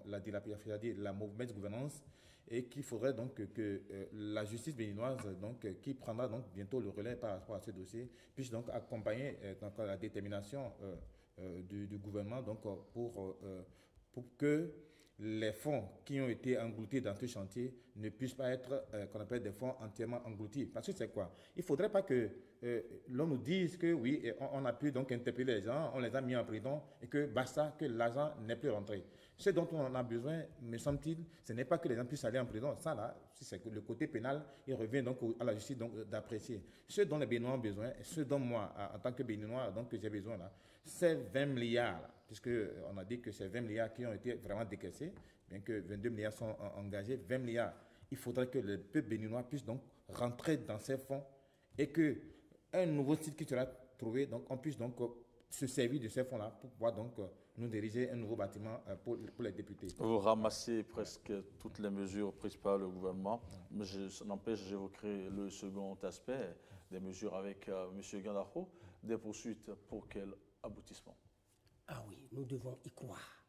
la dilapidation, c'est-à-dire la mauvaise gouvernance, et qu'il faudrait donc que la justice béninoise, donc, qui prendra donc bientôt le relais par rapport à ce dossier, puisse donc accompagner donc, la détermination du gouvernement donc, pour que les fonds qui ont été engloutis dans ce chantier ne puissent pas être, qu'on appelle des fonds entièrement engloutis. Parce que c'est quoi? Il ne faudrait pas que l'on nous dise que oui, on a pu donc interpeller les gens, on les a mis en prison et que basta, que l'argent n'est plus rentré. Ce dont on en a besoin, me semble-t-il, ce n'est pas que les gens puissent aller en prison. Ça, là, si c'est le côté pénal, il revient donc à la justice d'apprécier. Ce dont les Béninois ont besoin, et ce dont moi, en tant que Béninois, donc, j'ai besoin, là, c'est 20 milliards, puisqu'on a dit que c'est 20 milliards qui ont été vraiment décaissés, bien que 22 milliards sont engagés, 20 milliards. Il faudrait que le peuple béninois puisse donc rentrer dans ces fonds et qu'un nouveau site qui sera trouvé, donc on puisse donc se servir de ces fonds-là pour pouvoir donc nous diriger un nouveau bâtiment pour les députés. Vous ramassez presque toutes les mesures prises par le gouvernement, mais ça n'empêche, j'évoquerai le second aspect des mesures avec M. Gandaro, des poursuites pour quel aboutissement? Ah oui, nous devons y croire.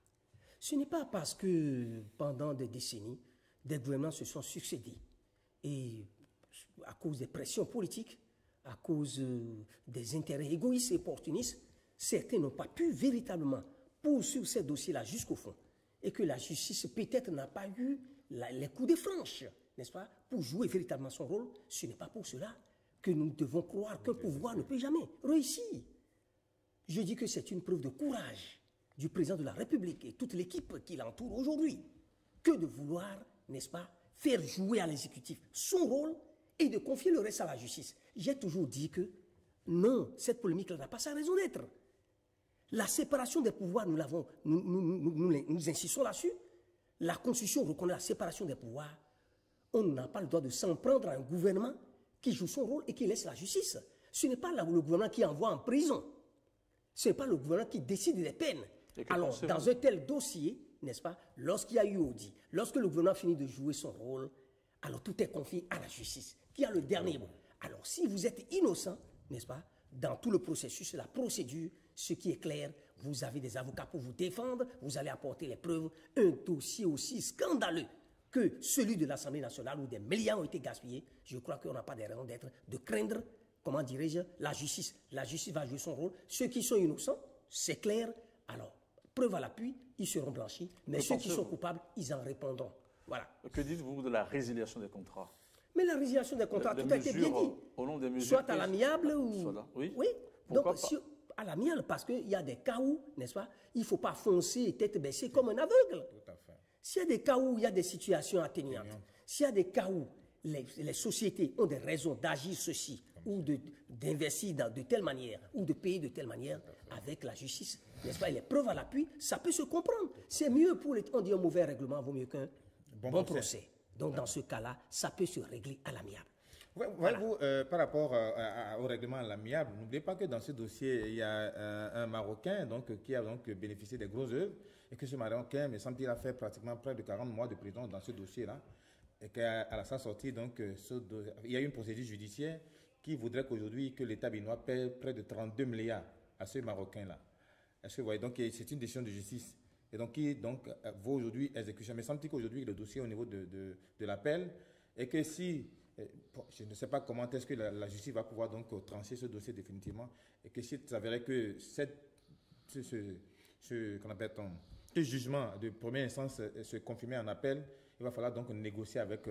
Ce n'est pas parce que pendant des décennies, des gouvernements se sont succédés et à cause des pressions politiques, à cause des intérêts égoïstes et opportunistes, certains n'ont pas pu véritablement poursuivre ces dossiers-là jusqu'au fond et que la justice peut-être n'a pas eu les coups de franche, n'est-ce pas, pour jouer véritablement son rôle. Ce n'est pas pour cela que nous devons croire qu'un pouvoir ne peut jamais réussir. Je dis que c'est une preuve de courage du président de la République et toute l'équipe qui l'entoure aujourd'hui que de vouloir, n'est-ce pas, faire jouer à l'exécutif son rôle et de confier le reste à la justice. J'ai toujours dit que non, cette polémique n'a pas sa raison d'être. La séparation des pouvoirs, nous insistons là-dessus. La Constitution reconnaît la séparation des pouvoirs. On n'a pas le droit de s'en prendre à un gouvernement qui joue son rôle et qui laisse la justice. Ce n'est pas le gouvernement qui envoie en prison. Ce n'est pas le gouvernement qui décide des peines. Alors, dans un tel dossier, n'est-ce pas, lorsqu'il y a eu audit, lorsque le gouvernement finit de jouer son rôle, alors tout est confié à la justice, qui a le dernier mot. Alors, si vous êtes innocent, n'est-ce pas, dans tout le processus, la procédure, Ce qui est clair, vous avez des avocats pour vous défendre, vous allez apporter les preuves. Un dossier aussi scandaleux que celui de l'Assemblée nationale où des milliards ont été gaspillés, je crois qu'on n'a pas de raison de craindre, comment dirais-je, la justice. La justice va jouer son rôle. Ceux qui sont innocents, c'est clair, alors, preuve à l'appui, ils seront blanchis, mais ceux qui sont coupables, ils en répondront. Voilà. Que dites-vous de la résiliation des contrats? Mais la résiliation des contrats, tout a été bien dit. Au nom des mesures soit à l'amiable ou... Oui. Donc, à l'amiable, parce qu'il y a des cas où, n'est-ce pas, il ne faut pas foncer tête baissée comme un aveugle. Tout à fait. S'il y a des cas où il y a des situations atténuantes, s'il y a des cas où les sociétés ont des raisons d'agir ceci, ou d'investir de telle manière, ou de payer de telle manière, avec la justice, n'est-ce pas, et les preuves à l'appui, ça peut se comprendre. C'est mieux pour on dit un mauvais règlement vaut mieux qu'un bon procès. Donc, dans ce cas-là, ça peut se régler à l'amiable. Voilà. Par rapport au règlement à l'amiable, n'oubliez pas que dans ce dossier, il y a un Marocain qui a donc bénéficié des grosses œuvres et que ce Marocain, me semble-t-il, a fait pratiquement près de 40 mois de prison dans ce dossier-là et qu'à sa sortie, donc, il y a eu une procédure judiciaire qui voudrait qu'aujourd'hui, que l'État béninois paie près de 32 milliards à ce Marocain-là. Est-ce que vous voyez? Donc, c'est une décision de justice. Et donc, qui vaut aujourd'hui exécution. Mais semble-t-il qu'aujourd'hui, le dossier au niveau de l'appel, et que si, je ne sais pas comment est-ce que la justice va pouvoir donc trancher ce dossier définitivement, et que s'il s'avérait que ce jugement de première instance se confirmait en appel, il va falloir donc négocier avec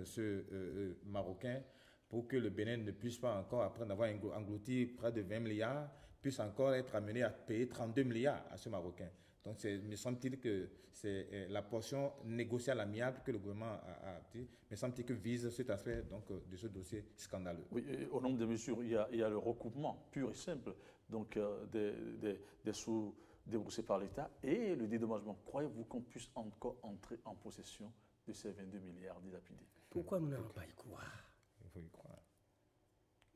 ce Marocain pour que le Bénin ne puisse pas encore, après avoir englouti près de 20 milliards, puisse encore être amené à payer 32 milliards à ce Marocain. Donc, me semble-t-il que c'est la portion négociée à l'amiable que le gouvernement a dit, me semble-t-il que vise cet aspect donc, de ce dossier scandaleux. Oui, au nombre des mesures, il y a le recoupement pur et simple donc, des sous déboursés par l'État et le dédommagement. Croyez-vous qu'on puisse encore entrer en possession de ces 22 milliards dilapidés? Pourquoi nous n'allons pas y croire? Il faut y croire.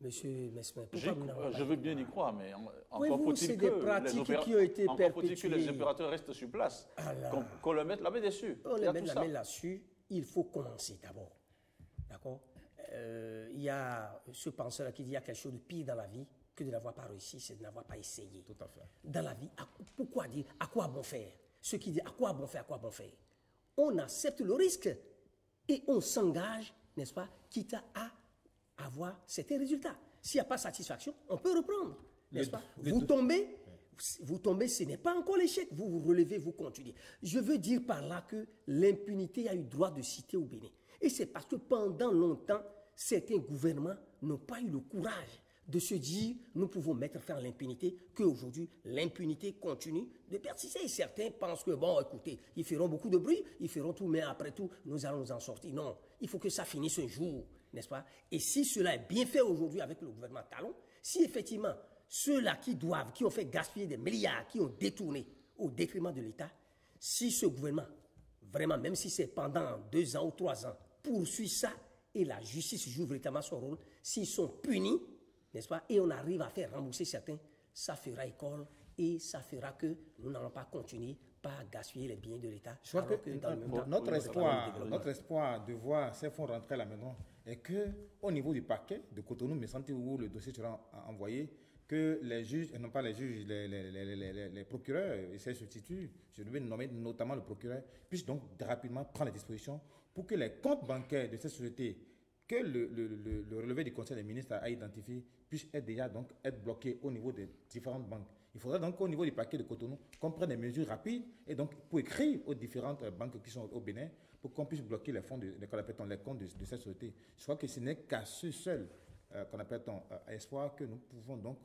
Monsieur Mesmer, pourquoi nous n'allons pas je veux bien y croire, mais encore faut-il que les opérateurs restent sur place, qu'on leur mette la main dessus. On leur met la main là-dessus, il faut commencer d'abord. D'accord? Il y a ce penseur qui dit qu'il y a quelque chose de pire dans la vie que de n'avoir pas réussi, c'est de n'avoir pas essayé. Tout à fait. Dans la vie, pourquoi dire à quoi bon faire? Ceux qui disent à quoi bon faire, on accepte le risque et on s'engage, n'est-ce pas, quitte à avoir certains résultats. S'il n'y a pas satisfaction, on peut reprendre, n'est-ce pas? Vous tombez, ce n'est pas encore l'échec. Vous vous relevez, vous continuez. Je veux dire par là que l'impunité a eu droit de citer au Bénin. Et c'est parce que pendant longtemps, certains gouvernements n'ont pas eu le courage de se dire nous pouvons mettre fin à l'impunité, qu'aujourd'hui l'impunité continue de persister. Et certains pensent que bon, écoutez, ils feront beaucoup de bruit, ils feront tout, mais après tout, nous allons nous en sortir. Non, il faut que ça finisse un jour, n'est-ce pas? Et si cela est bien fait aujourd'hui avec le gouvernement Talon, si effectivement ceux-là qui ont fait gaspiller des milliards, qui ont détourné au détriment de l'État, si ce gouvernement, vraiment, même si c'est pendant 2 ans ou 3 ans, poursuit ça et la justice joue véritablement son rôle, s'ils sont punis, n'est-ce pas, et on arrive à faire rembourser certains, ça fera école et ça fera que nous n'allons pas continuer par gaspiller les biens de l'État. Je crois que notre espoir de voir ces fonds rentrer à la maison est qu'au niveau du parquet de Cotonou, me semble-t-il, où le dossier sera envoyé, que les juges, et non pas les juges, les procureurs et ses substituts, je vais nommer notamment le procureur, puissent donc rapidement prendre les dispositions pour que les comptes bancaires de ces sociétés que le relevé du Conseil des ministres a identifié puissent déjà donc être bloqués au niveau des différentes banques. Il faudra donc qu'au niveau du paquet de Cotonou, qu'on prenne des mesures rapides et donc pour écrire aux différentes banques qui sont au Bénin pour qu'on puisse bloquer les fonds, les comptes de cette société. Je crois que ce n'est qu'à ce seul qu'on appelle espoir que nous pouvons donc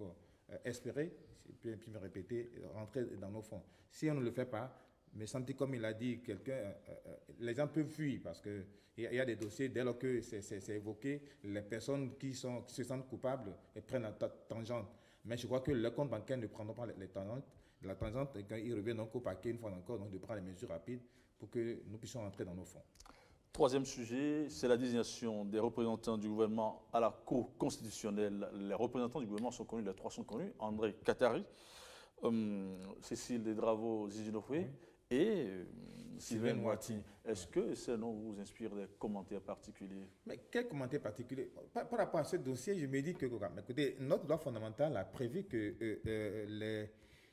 espérer, puis me répéter, rentrer dans nos fonds. Si on ne le fait pas, mais semble-t-il, comme il a dit quelqu'un, les gens peuvent fuir parce qu'il y a des dossiers, dès lors que c'est évoqué, les personnes qui se sentent coupables et prennent la tangente. Mais je crois que les comptes bancaires ne prendront pas la tangente et quand ils reviennent donc au paquet une fois encore, donc de prendre les mesures rapides pour que nous puissions rentrer dans nos fonds. Troisième sujet, c'est la désignation des représentants du gouvernement à la Cour constitutionnelle. Les représentants du gouvernement sont connus, les 3 sont connus, André Katari, Cécile Dedravo Zizinofoué et Sylvain Mouati. Est-ce que ces noms vous inspirent des commentaires particuliers? Mais quel commentaire particulier? Par rapport à ce dossier, je me dis que, écoutez, notre loi fondamentale a prévu que les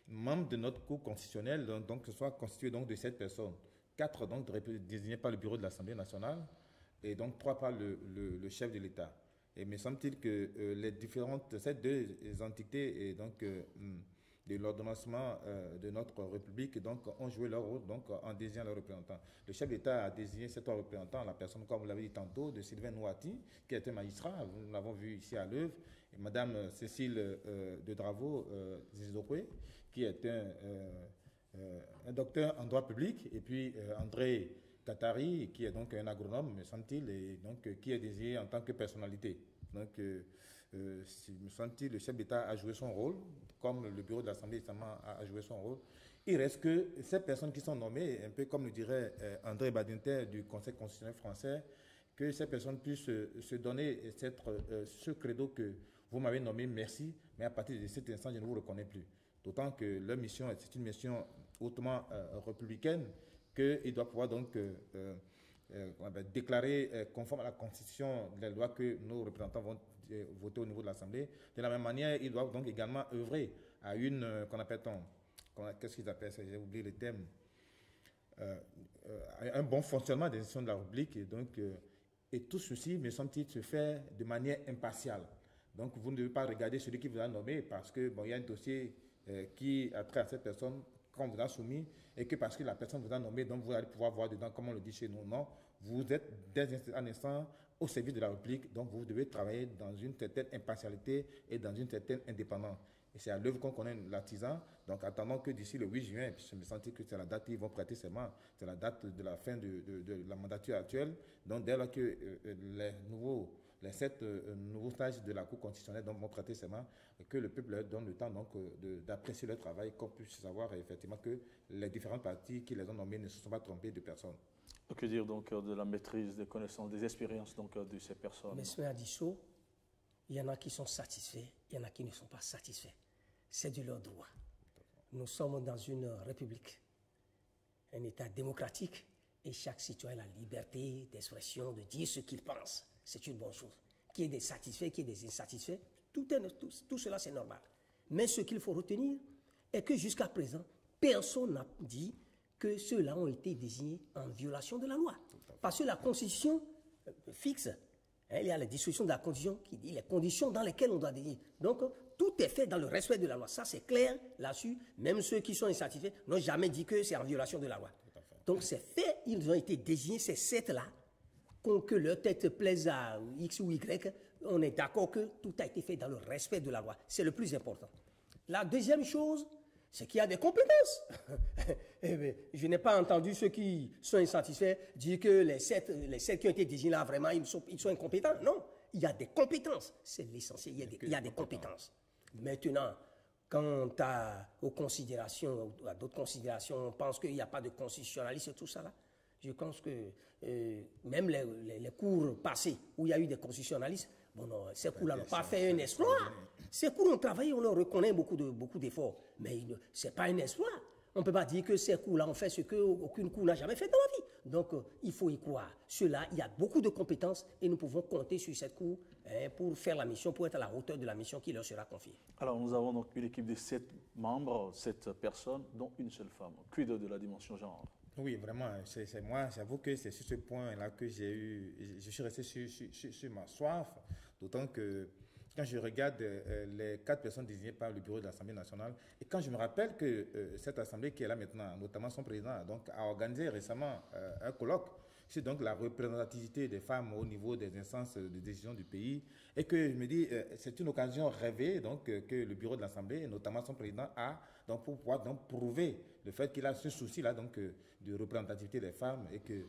membres de notre Cour constitutionnelle donc, soient constitués donc, de 7 personnes. 4 donc désignés par le bureau de l'Assemblée nationale et donc 3 par le chef de l'État. Et me semble-t-il que ces deux entités et donc, de l'ordonnancement de notre République donc, ont joué leur rôle donc, en désignant leurs représentants. Le chef d'État a désigné ces 3 représentants, la personne, comme vous l'avez dit tantôt, de Sylvain Mouati, qui est un magistrat, nous l'avons vu ici à l'œuvre, et Mme Cécile de Dravo Zizokwe, qui est un docteur en droit public, et puis André Katari, qui est donc un agronome, me semble-t-il, et donc qui est désigné en tant que personnalité. Donc, me semble-t-il, le chef d'État a joué son rôle, comme le bureau de l'Assemblée a joué son rôle. Il reste que ces personnes qui sont nommées, un peu comme le dirait André Badinter du Conseil constitutionnel français, que ces personnes puissent se donner ce credo que vous m'avez nommé, merci, mais à partir de cet instant, je ne vous reconnais plus. D'autant que leur mission, c'est une mission hautement républicaine, qu'il doit pouvoir donc déclarer conforme à la Constitution les lois que nos représentants vont voter au niveau de l'Assemblée. De la même manière, ils doivent donc également œuvrer à une, qu'est-ce qu'ils appellent ça, j'ai oublié le thème, un bon fonctionnement des institutions de la République. Et tout ceci, me semble-t-il, se fait de manière impartiale. Donc, vous ne devez pas regarder celui qui vous a nommé parce que il y a un dossier qui a trait à cette personne qu'on vous a soumis et que parce que la personne vous a nommé, donc vous allez pouvoir voir dedans, comme on le dit chez nous. Non, vous êtes dès un instant au service de la République, donc vous devez travailler dans une certaine impartialité et dans une certaine indépendance. Et c'est à l'œuvre qu'on connaît l'artisan. Donc, attendons que d'ici le 8 juin, puis je me sens que c'est la date où ils vont prêter serment, c'est la date de la fin de la mandature actuelle. Donc, dès lors que les 7 nouveaux stages de la Cour constitutionnelle vont prêter serment, et que le peuple leur donne le temps d'apprécier leur travail, qu'on puisse savoir effectivement que les différentes parties qui les ont nommés ne se sont pas trompées de personne. Que dire donc de la maîtrise des connaissances, des expériences donc, de ces personnes? Monsieur Adisso, il y en a qui sont satisfaits, il y en a qui ne sont pas satisfaits. C'est de leur droit. Nous sommes dans une république, un État démocratique, et chaque citoyen a la liberté d'expression, de dire ce qu'il pense. C'est une bonne chose. Qu'il y ait des satisfaits, qu'il y ait des insatisfaits, tout cela c'est normal. Mais ce qu'il faut retenir est que jusqu'à présent, personne n'a dit que ceux-là ont été désignés en violation de la loi. Parce que la Constitution fixe, il y a la disposition de la Constitution qui dit les conditions dans lesquelles on doit désigner. Donc, tout est fait dans le respect de la loi. Ça, c'est clair là-dessus. Même ceux qui sont insatisfaits n'ont jamais dit que c'est en violation de la loi. Donc, c'est fait. Ils ont été désignés, ces 7-là, que leur tête plaise à X ou Y. On est d'accord que tout a été fait dans le respect de la loi. C'est le plus important. La deuxième chose, c'est qu'il y a des compétences. Je n'ai pas entendu ceux qui sont insatisfaits dire que les 7 qui ont été désignés là, vraiment, ils sont incompétents. Non, il y a des compétences. C'est l'essentiel, il y a des compétences. Maintenant, quant aux considérations, à d'autres considérations, on pense qu'il n'y a pas de constitutionnalisme et tout ça là. Je pense que même les cours passés où il y a eu des constitutionnalistes, bon, non, ces cours-là n'ont pas fait un exploit. Ces cours ont travaillé, on leur reconnaît beaucoup d'efforts. Mais ce n'est pas un exploit. On ne peut pas dire que ces cours-là ont fait ce qu'aucune cour n'a jamais fait dans la vie. Donc, il faut y croire. Ceux-là, il y a beaucoup de compétences et nous pouvons compter sur cette cour pour faire la mission, pour être à la hauteur de la mission qui leur sera confiée. Alors, nous avons donc une équipe de 7 membres, 7 personnes, dont une seule femme. Quid de la dimension genre? Oui, vraiment, c'est moi, j'avoue que c'est sur ce point-là que je suis resté sur ma soif, d'autant que quand je regarde les 4 personnes désignées par le bureau de l'Assemblée nationale, et quand je me rappelle que cette Assemblée qui est là maintenant, notamment son président, donc, a organisé récemment un colloque sur donc, la représentativité des femmes au niveau des instances de décision du pays, et que je me dis, c'est une occasion rêvée donc, que le bureau de l'Assemblée, et notamment son président, a donc, pour pouvoir donc, prouver le fait qu'il a ce souci-là donc, de représentativité des femmes, et que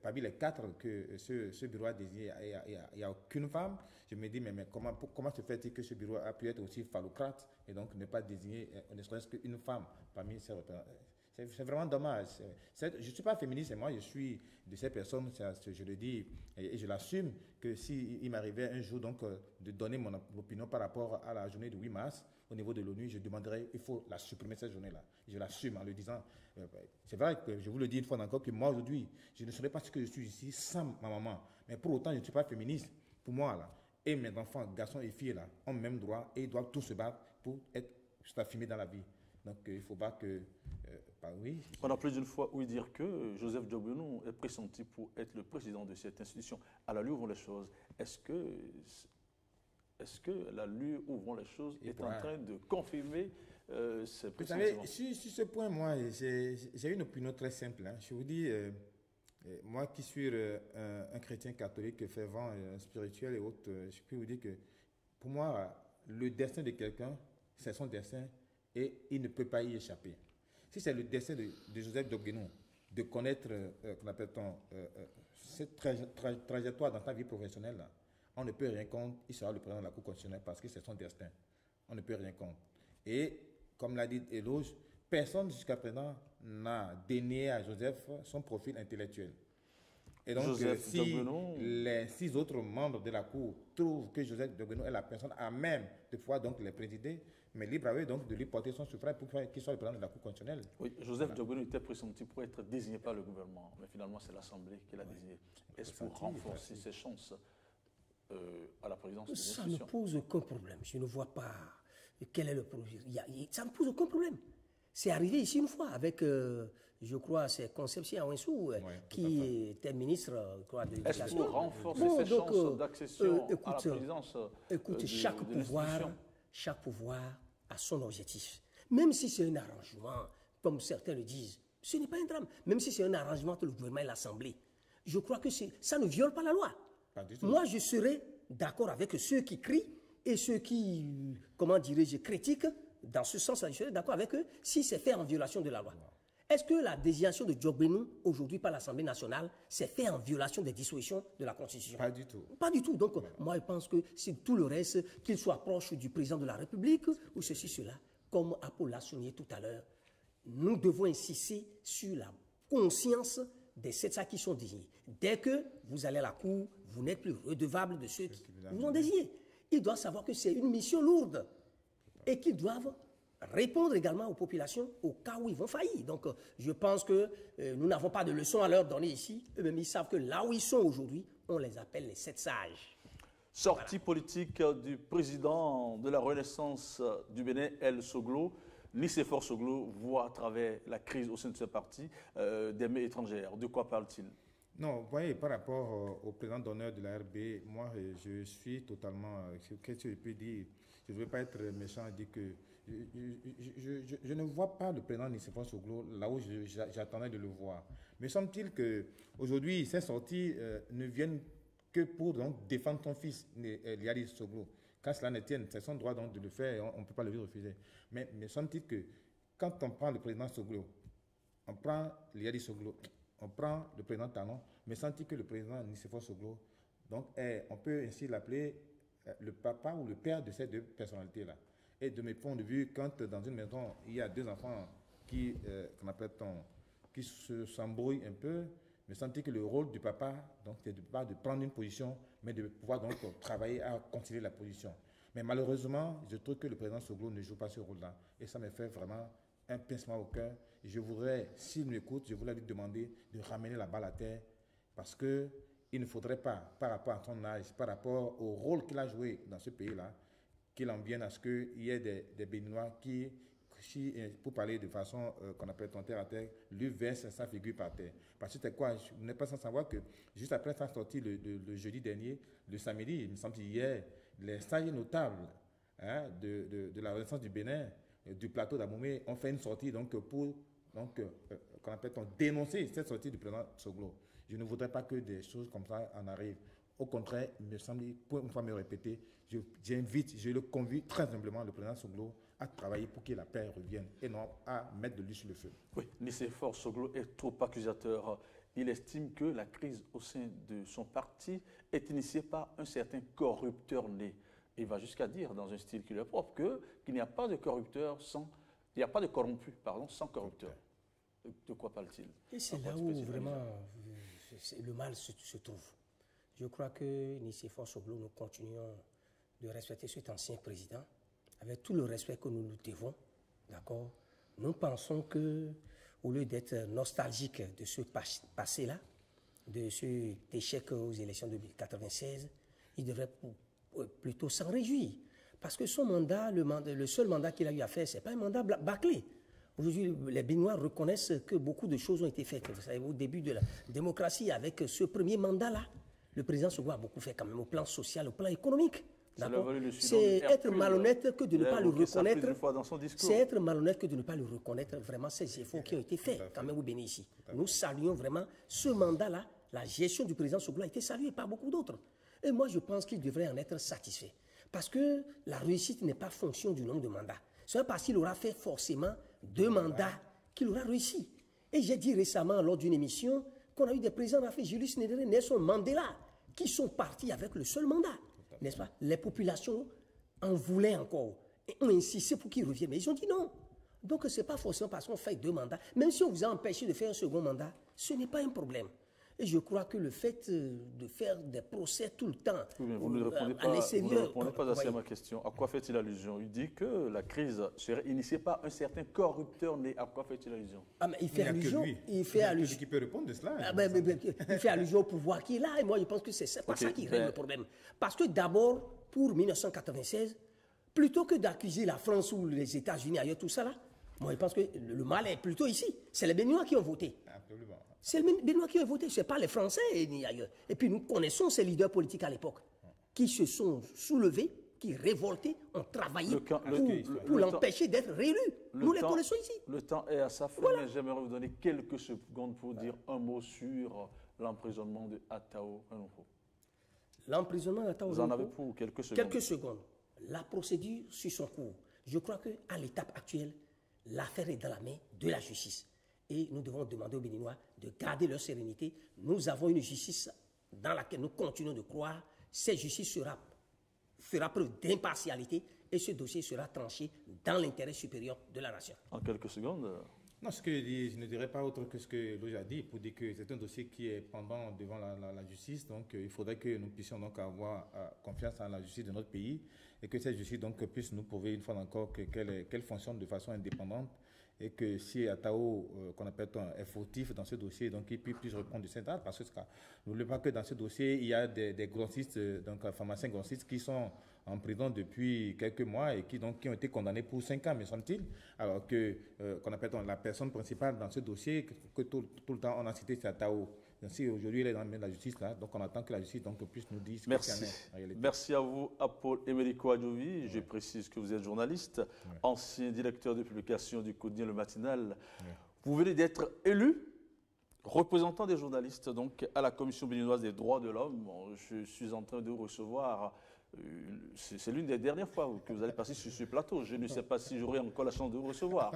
parmi les 4 que ce bureau a désigné, il n'y a aucune femme. Je me dis, mais comment se fait-il que ce bureau a pu être aussi phallocrate et donc ne pas désigner ne serait-ce qu'une femme parmi ces représentants? C'est vraiment dommage. Je ne suis pas féministe, et moi, je suis de ces personnes, je le dis et je l'assume, que s'il m'arrivait un jour donc, de donner mon opinion par rapport à la journée du 8 mars, au niveau de l'ONU, je demanderai, il faut la supprimer cette journée-là. Je l'assume en le disant. C'est vrai que je vous le dis une fois encore que moi aujourd'hui, je ne serais pas ce que je suis ici sans ma maman. Mais pour autant, je ne suis pas féministe. Pour moi, là, et mes enfants, garçons et filles, là, ont le même droit et ils doivent tous se battre pour être affirmés dans la vie. Donc, il ne faut pas que... oui. On a plus d'une fois ouï dire que Joseph Diogbenou est pressenti pour être le président de cette institution. À la lui où vont les choses, est-ce que la lui où vont les choses est en train de confirmer ces pressentiments? Vous savez, sur ce point, moi, j'ai une opinion très simple. Hein. Je vous dis, moi qui suis un chrétien catholique fervent, spirituel et autres, je peux vous dire que pour moi, le destin de quelqu'un, c'est son destin et il ne peut pas y échapper. Si c'est le destin de Joseph Diogbenou de connaître cette trajectoire dans sa vie professionnelle, là, on ne peut rien contre, il sera le président de la Cour constitutionnelle parce que c'est son destin. On ne peut rien contre. Et comme l'a dit Eloge, personne jusqu'à présent n'a dénié à Joseph son profil intellectuel. Et donc, si les 6 autres membres de la Cour trouvent que Joseph Diogbenou est la personne à même de pouvoir donc les présider, mais libre à eux donc de lui porter son suffrage pour qu'il soit le président de la Cour constitutionnelle. Oui, Joseph Diogbenou était pressenti pour être désigné par le gouvernement, mais finalement c'est l'Assemblée qui l'a désigné. Est-ce pour renforcer ses chances à la présidence de l'institution? Ça ne pose aucun problème. Je ne vois pas quel est le problème. Ça ne pose aucun problème. C'est arrivé ici une fois avec, je crois, c'est Conception Aouensou, qui était ministre de l'Éducation. Est-ce pour renforcer ses chances d'accession à la présidence? Écoute, chaque pouvoir a son objectif. Même si c'est un arrangement, comme certains le disent, ce n'est pas un drame. Même si c'est un arrangement que le gouvernement et l'Assemblée, je crois que ça ne viole pas la loi. Moi, je serais d'accord avec ceux qui crient et ceux qui, comment dirais-je, critiquent. Dans ce sens-là, je serais d'accord avec eux si c'est fait en violation de la loi. Est-ce que la désignation de Diogbenou, aujourd'hui par l'Assemblée nationale, s'est fait en violation des dispositions de la Constitution? Pas du tout. Pas du tout. Donc, moi, je pense que c'est tout le reste, qu'il soit proche du président de la République ou ceci, cela, comme Apo l'a souligné tout à l'heure, nous devons insister sur la conscience des 700 qui sont désignés. Dès que vous allez à la Cour, vous n'êtes plus redevable de ceux qui vous ont désigné. Ils doivent savoir que c'est une mission lourde et qu'ils doivent répondre également aux populations au cas où ils vont faillir. Donc, je pense que nous n'avons pas de leçons à leur donner ici. Eux-mêmes, ils savent que là où ils sont aujourd'hui, on les appelle les 7 sages. Sortie politique du président de la Renaissance du Bénin, El Soglo. Nicéphore Soglo voit à travers la crise au sein de ce parti des mains étrangères. De quoi parle-t-il? Non, vous voyez, par rapport au président d'honneur de la RB, moi, je suis totalement... Qu'est-ce que je peux dire? Je ne veux pas être méchant et dire que... Je ne vois pas le président Nicéphore Soglo là où j'attendais de le voir. Mais semble-t-il qu'aujourd'hui, ces sorties ne viennent que pour donc, défendre ton fils, Liali Soglo. Quand cela ne tienne, c'est son droit donc, de le faire et on ne peut pas le refuser. Mais semble-t-il que quand on prend le président Soglo, on prend Liali Soglo, on prend le président Talon, mais semble-t-il que le président Nicéphore Soglo, donc, on peut ainsi l'appeler le papa ou le père de ces deux personnalités-là. Et de mes points de vue, quand dans une maison, il y a 2 enfants qui s'embrouillent un peu, me semble que le rôle du papa, donc, c'est pas de prendre une position, mais de pouvoir donc travailler à concilier la position. Mais malheureusement, je trouve que le président Soglo ne joue pas ce rôle-là. Et ça me fait vraiment un pincement au cœur. Et je voudrais, s'il m'écoute, je voulais lui demander de ramener la balle à terre, parce qu'il ne faudrait pas, par rapport à son âge, par rapport au rôle qu'il a joué dans ce pays-là, qu'il en vienne à ce qu'il y ait des Béninois qui, pour parler de façon qu'on appelle terre à terre, lui verse sa figure par terre. Parce que c'est quoi? Vous n'êtes pas sans savoir que juste après sa sortie le jeudi dernier, le samedi, il me semble hier, les sages notables de la Renaissance du Bénin, du plateau d'Amoumé, ont fait une sortie donc, pour qu'on appelle dénoncer cette sortie du président Soglo. Je ne voudrais pas que des choses comme ça en arrivent. Au contraire, il me semble, pour une fois me répéter, j'invite, je le convie très humblement, le président Soglo, à travailler pour que la paix revienne et non à mettre de l'huile sur le feu. Oui, Nicéphore Soglo est trop accusateur. Il estime que la crise au sein de son parti est initiée par un certain corrupteur né. Il va jusqu'à dire, dans un style qui lui est propre, qu'il n'y a pas de corrupteur sans... Il n'y a pas de corrompu, pardon, sans corrupteur. De quoi parle-t-il? Et c'est là où vraiment le mal se trouve. Je crois que Nicéphore Soglo, nous continuons de respecter cet ancien président avec tout le respect que nous nous devons, d'accord, nous pensons que, au lieu d'être nostalgique de ce passé-là, de cet échec aux élections de 1996, il devrait plutôt s'en réjouir. Parce que son mandat, le seul mandat qu'il a eu à faire, ce n'est pas un mandat bâclé. Aujourd'hui, les Béninois reconnaissent que beaucoup de choses ont été faites. Vous savez, au début de la démocratie, avec ce premier mandat-là, le président Senghor a beaucoup fait quand même au plan social, au plan économique. C'est être malhonnête que de ne pas le reconnaître. C'est être malhonnête que de ne pas le reconnaître vraiment ces efforts qui ont été faits quand même au Bénin ici. Nous saluons vraiment ce mandat-là. La gestion du président Senghor a été saluée par beaucoup d'autres. Et moi, je pense qu'il devrait en être satisfait. Parce que la réussite n'est pas fonction du nombre de mandats. Ce n'est pas parce qu'il aura fait forcément 2 mandats qu'il aura réussi. Et j'ai dit récemment lors d'une émission qu'on a eu des présidents d'Afrique, Julius Nyerere, Nelson Mandela, qui sont partis avec le seul mandat. N'est-ce pas? Les populations en voulaient encore et ont insisté pour qu'ils reviennent. Mais ils ont dit non. Donc ce n'est pas forcément parce qu'on fait 2 mandats. Même si on vous a empêché de faire un second mandat, ce n'est pas un problème. Et je crois que le fait de faire des procès tout le temps, vous ne répondez pas assez à ma question. À quoi fait-il allusion? Il dit que la crise serait initiée par un certain corrupteur né. À quoi fait-il allusion? Il fait allusion. Il fait allusion. Qui peut répondre de cela? Il fait allusion au pouvoir qui est là. Et moi, je pense que c'est pas ça qui règle le problème. Parce que d'abord, pour 1996, plutôt que d'accuser la France ou les États-Unis ailleurs, tout ça là, moi, je pense que le mal est plutôt ici. C'est les Béninois qui ont voté. Absolument. C'est les Béninois qui ont voté, ce n'est pas les Français ni ailleurs. Et puis nous connaissons ces leaders politiques à l'époque qui se sont soulevés, qui révoltés, ont travaillé pour l'empêcher d'être réélu. Nous les connaissons ici. Le temps est à sa fin, mais j'aimerais vous donner quelques secondes pour dire un mot sur l'emprisonnement de Atao Renofo. L'emprisonnement d'Atao Renofo. Vous en avez pour quelques secondes. Quelques secondes. La procédure suit son cours. Je crois qu'à l'étape actuelle, l'affaire est dans la main de la justice. Et nous devons demander aux Béninois de garder leur sérénité. Nous avons une justice dans laquelle nous continuons de croire. Cette justice fera preuve d'impartialité et ce dossier sera tranché dans l'intérêt supérieur de la nation. En quelques secondes. Non, ce que je dis, je ne dirais pas autre que ce que Loge a dit pour dire que c'est un dossier qui est pendant devant la justice. Donc, il faudrait que nous puissions donc avoir confiance en la justice de notre pays et que cette justice donc puisse nous prouver une fois encore qu'elle fonctionne de façon indépendante. Et que si Atao, qu'on appelle est fautif dans ce dossier, donc il puisse répondre de cette date, parce que n'oubliez pas que dans ce dossier, il y a des grossistes, donc pharmaciens grossistes qui sont en prison depuis quelques mois et qui ont été condamnés pour 5 ans, me semble-t-il, alors que qu'on appelle la personne principale dans ce dossier, que tout le temps on a cité, c'est Atao. Si aujourd'hui il est dans la main de la justice, là, donc on attend que la justice puisse nous dire ce qu'il y en est en réalité. Merci à vous, Apol Emerico Adjovi. Je précise que vous êtes journaliste, ancien directeur de publication du quotidien Le Matinal. Vous venez d'être élu représentant des journalistes donc, à la Commission béninoise des droits de l'homme. Je suis en train de vous recevoir. C'est l'une des dernières fois que vous allez passer sur ce plateau. Je ne sais pas si j'aurai encore la chance de vous recevoir.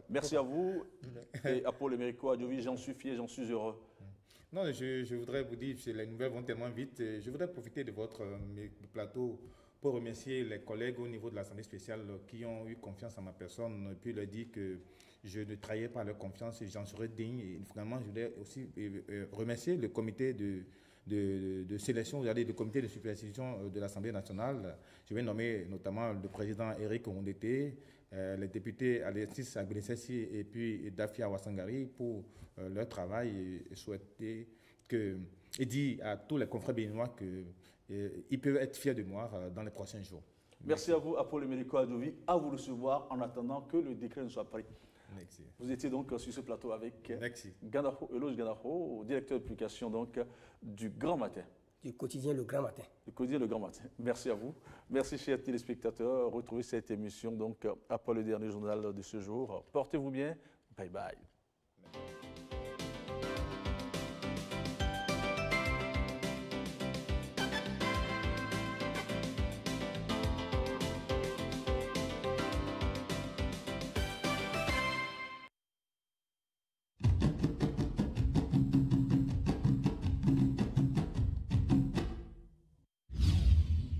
Merci à vous. Et Apol Emerico Adjovi, j'en suis fier, j'en suis heureux. Non, je voudrais vous dire que les nouvelles vont tellement vite. Je voudrais profiter de votre plateau pour remercier les collègues au niveau de l'Assemblée spéciale qui ont eu confiance en ma personne et puis leur dire que je ne trahis pas leur confiance et j'en serai digne. Et finalement, je voudrais aussi remercier le comité de sélection, le comité de supervision de l'Assemblée nationale. Je vais nommer notamment le président Eric Ondete, les députés Alexis Agbelesessi et puis Dafia Wassangari pour leur travail et souhaiter et dire à tous les confrères béninois qu'ils peuvent être fiers de moi dans les prochains jours. Merci à vous, Apol Emerico Adjovi, à vous recevoir en attendant que le décret ne soit pris. Merci. Vous étiez donc sur ce plateau avec Eloge Ganafo, directeur de publication donc, du Grand Matin. Du quotidien Le Grand Matin. Du quotidien Le Grand Matin. Merci à vous. Merci, chers téléspectateurs. Retrouvez cette émission donc après le dernier journal de ce jour. Portez-vous bien. Bye bye.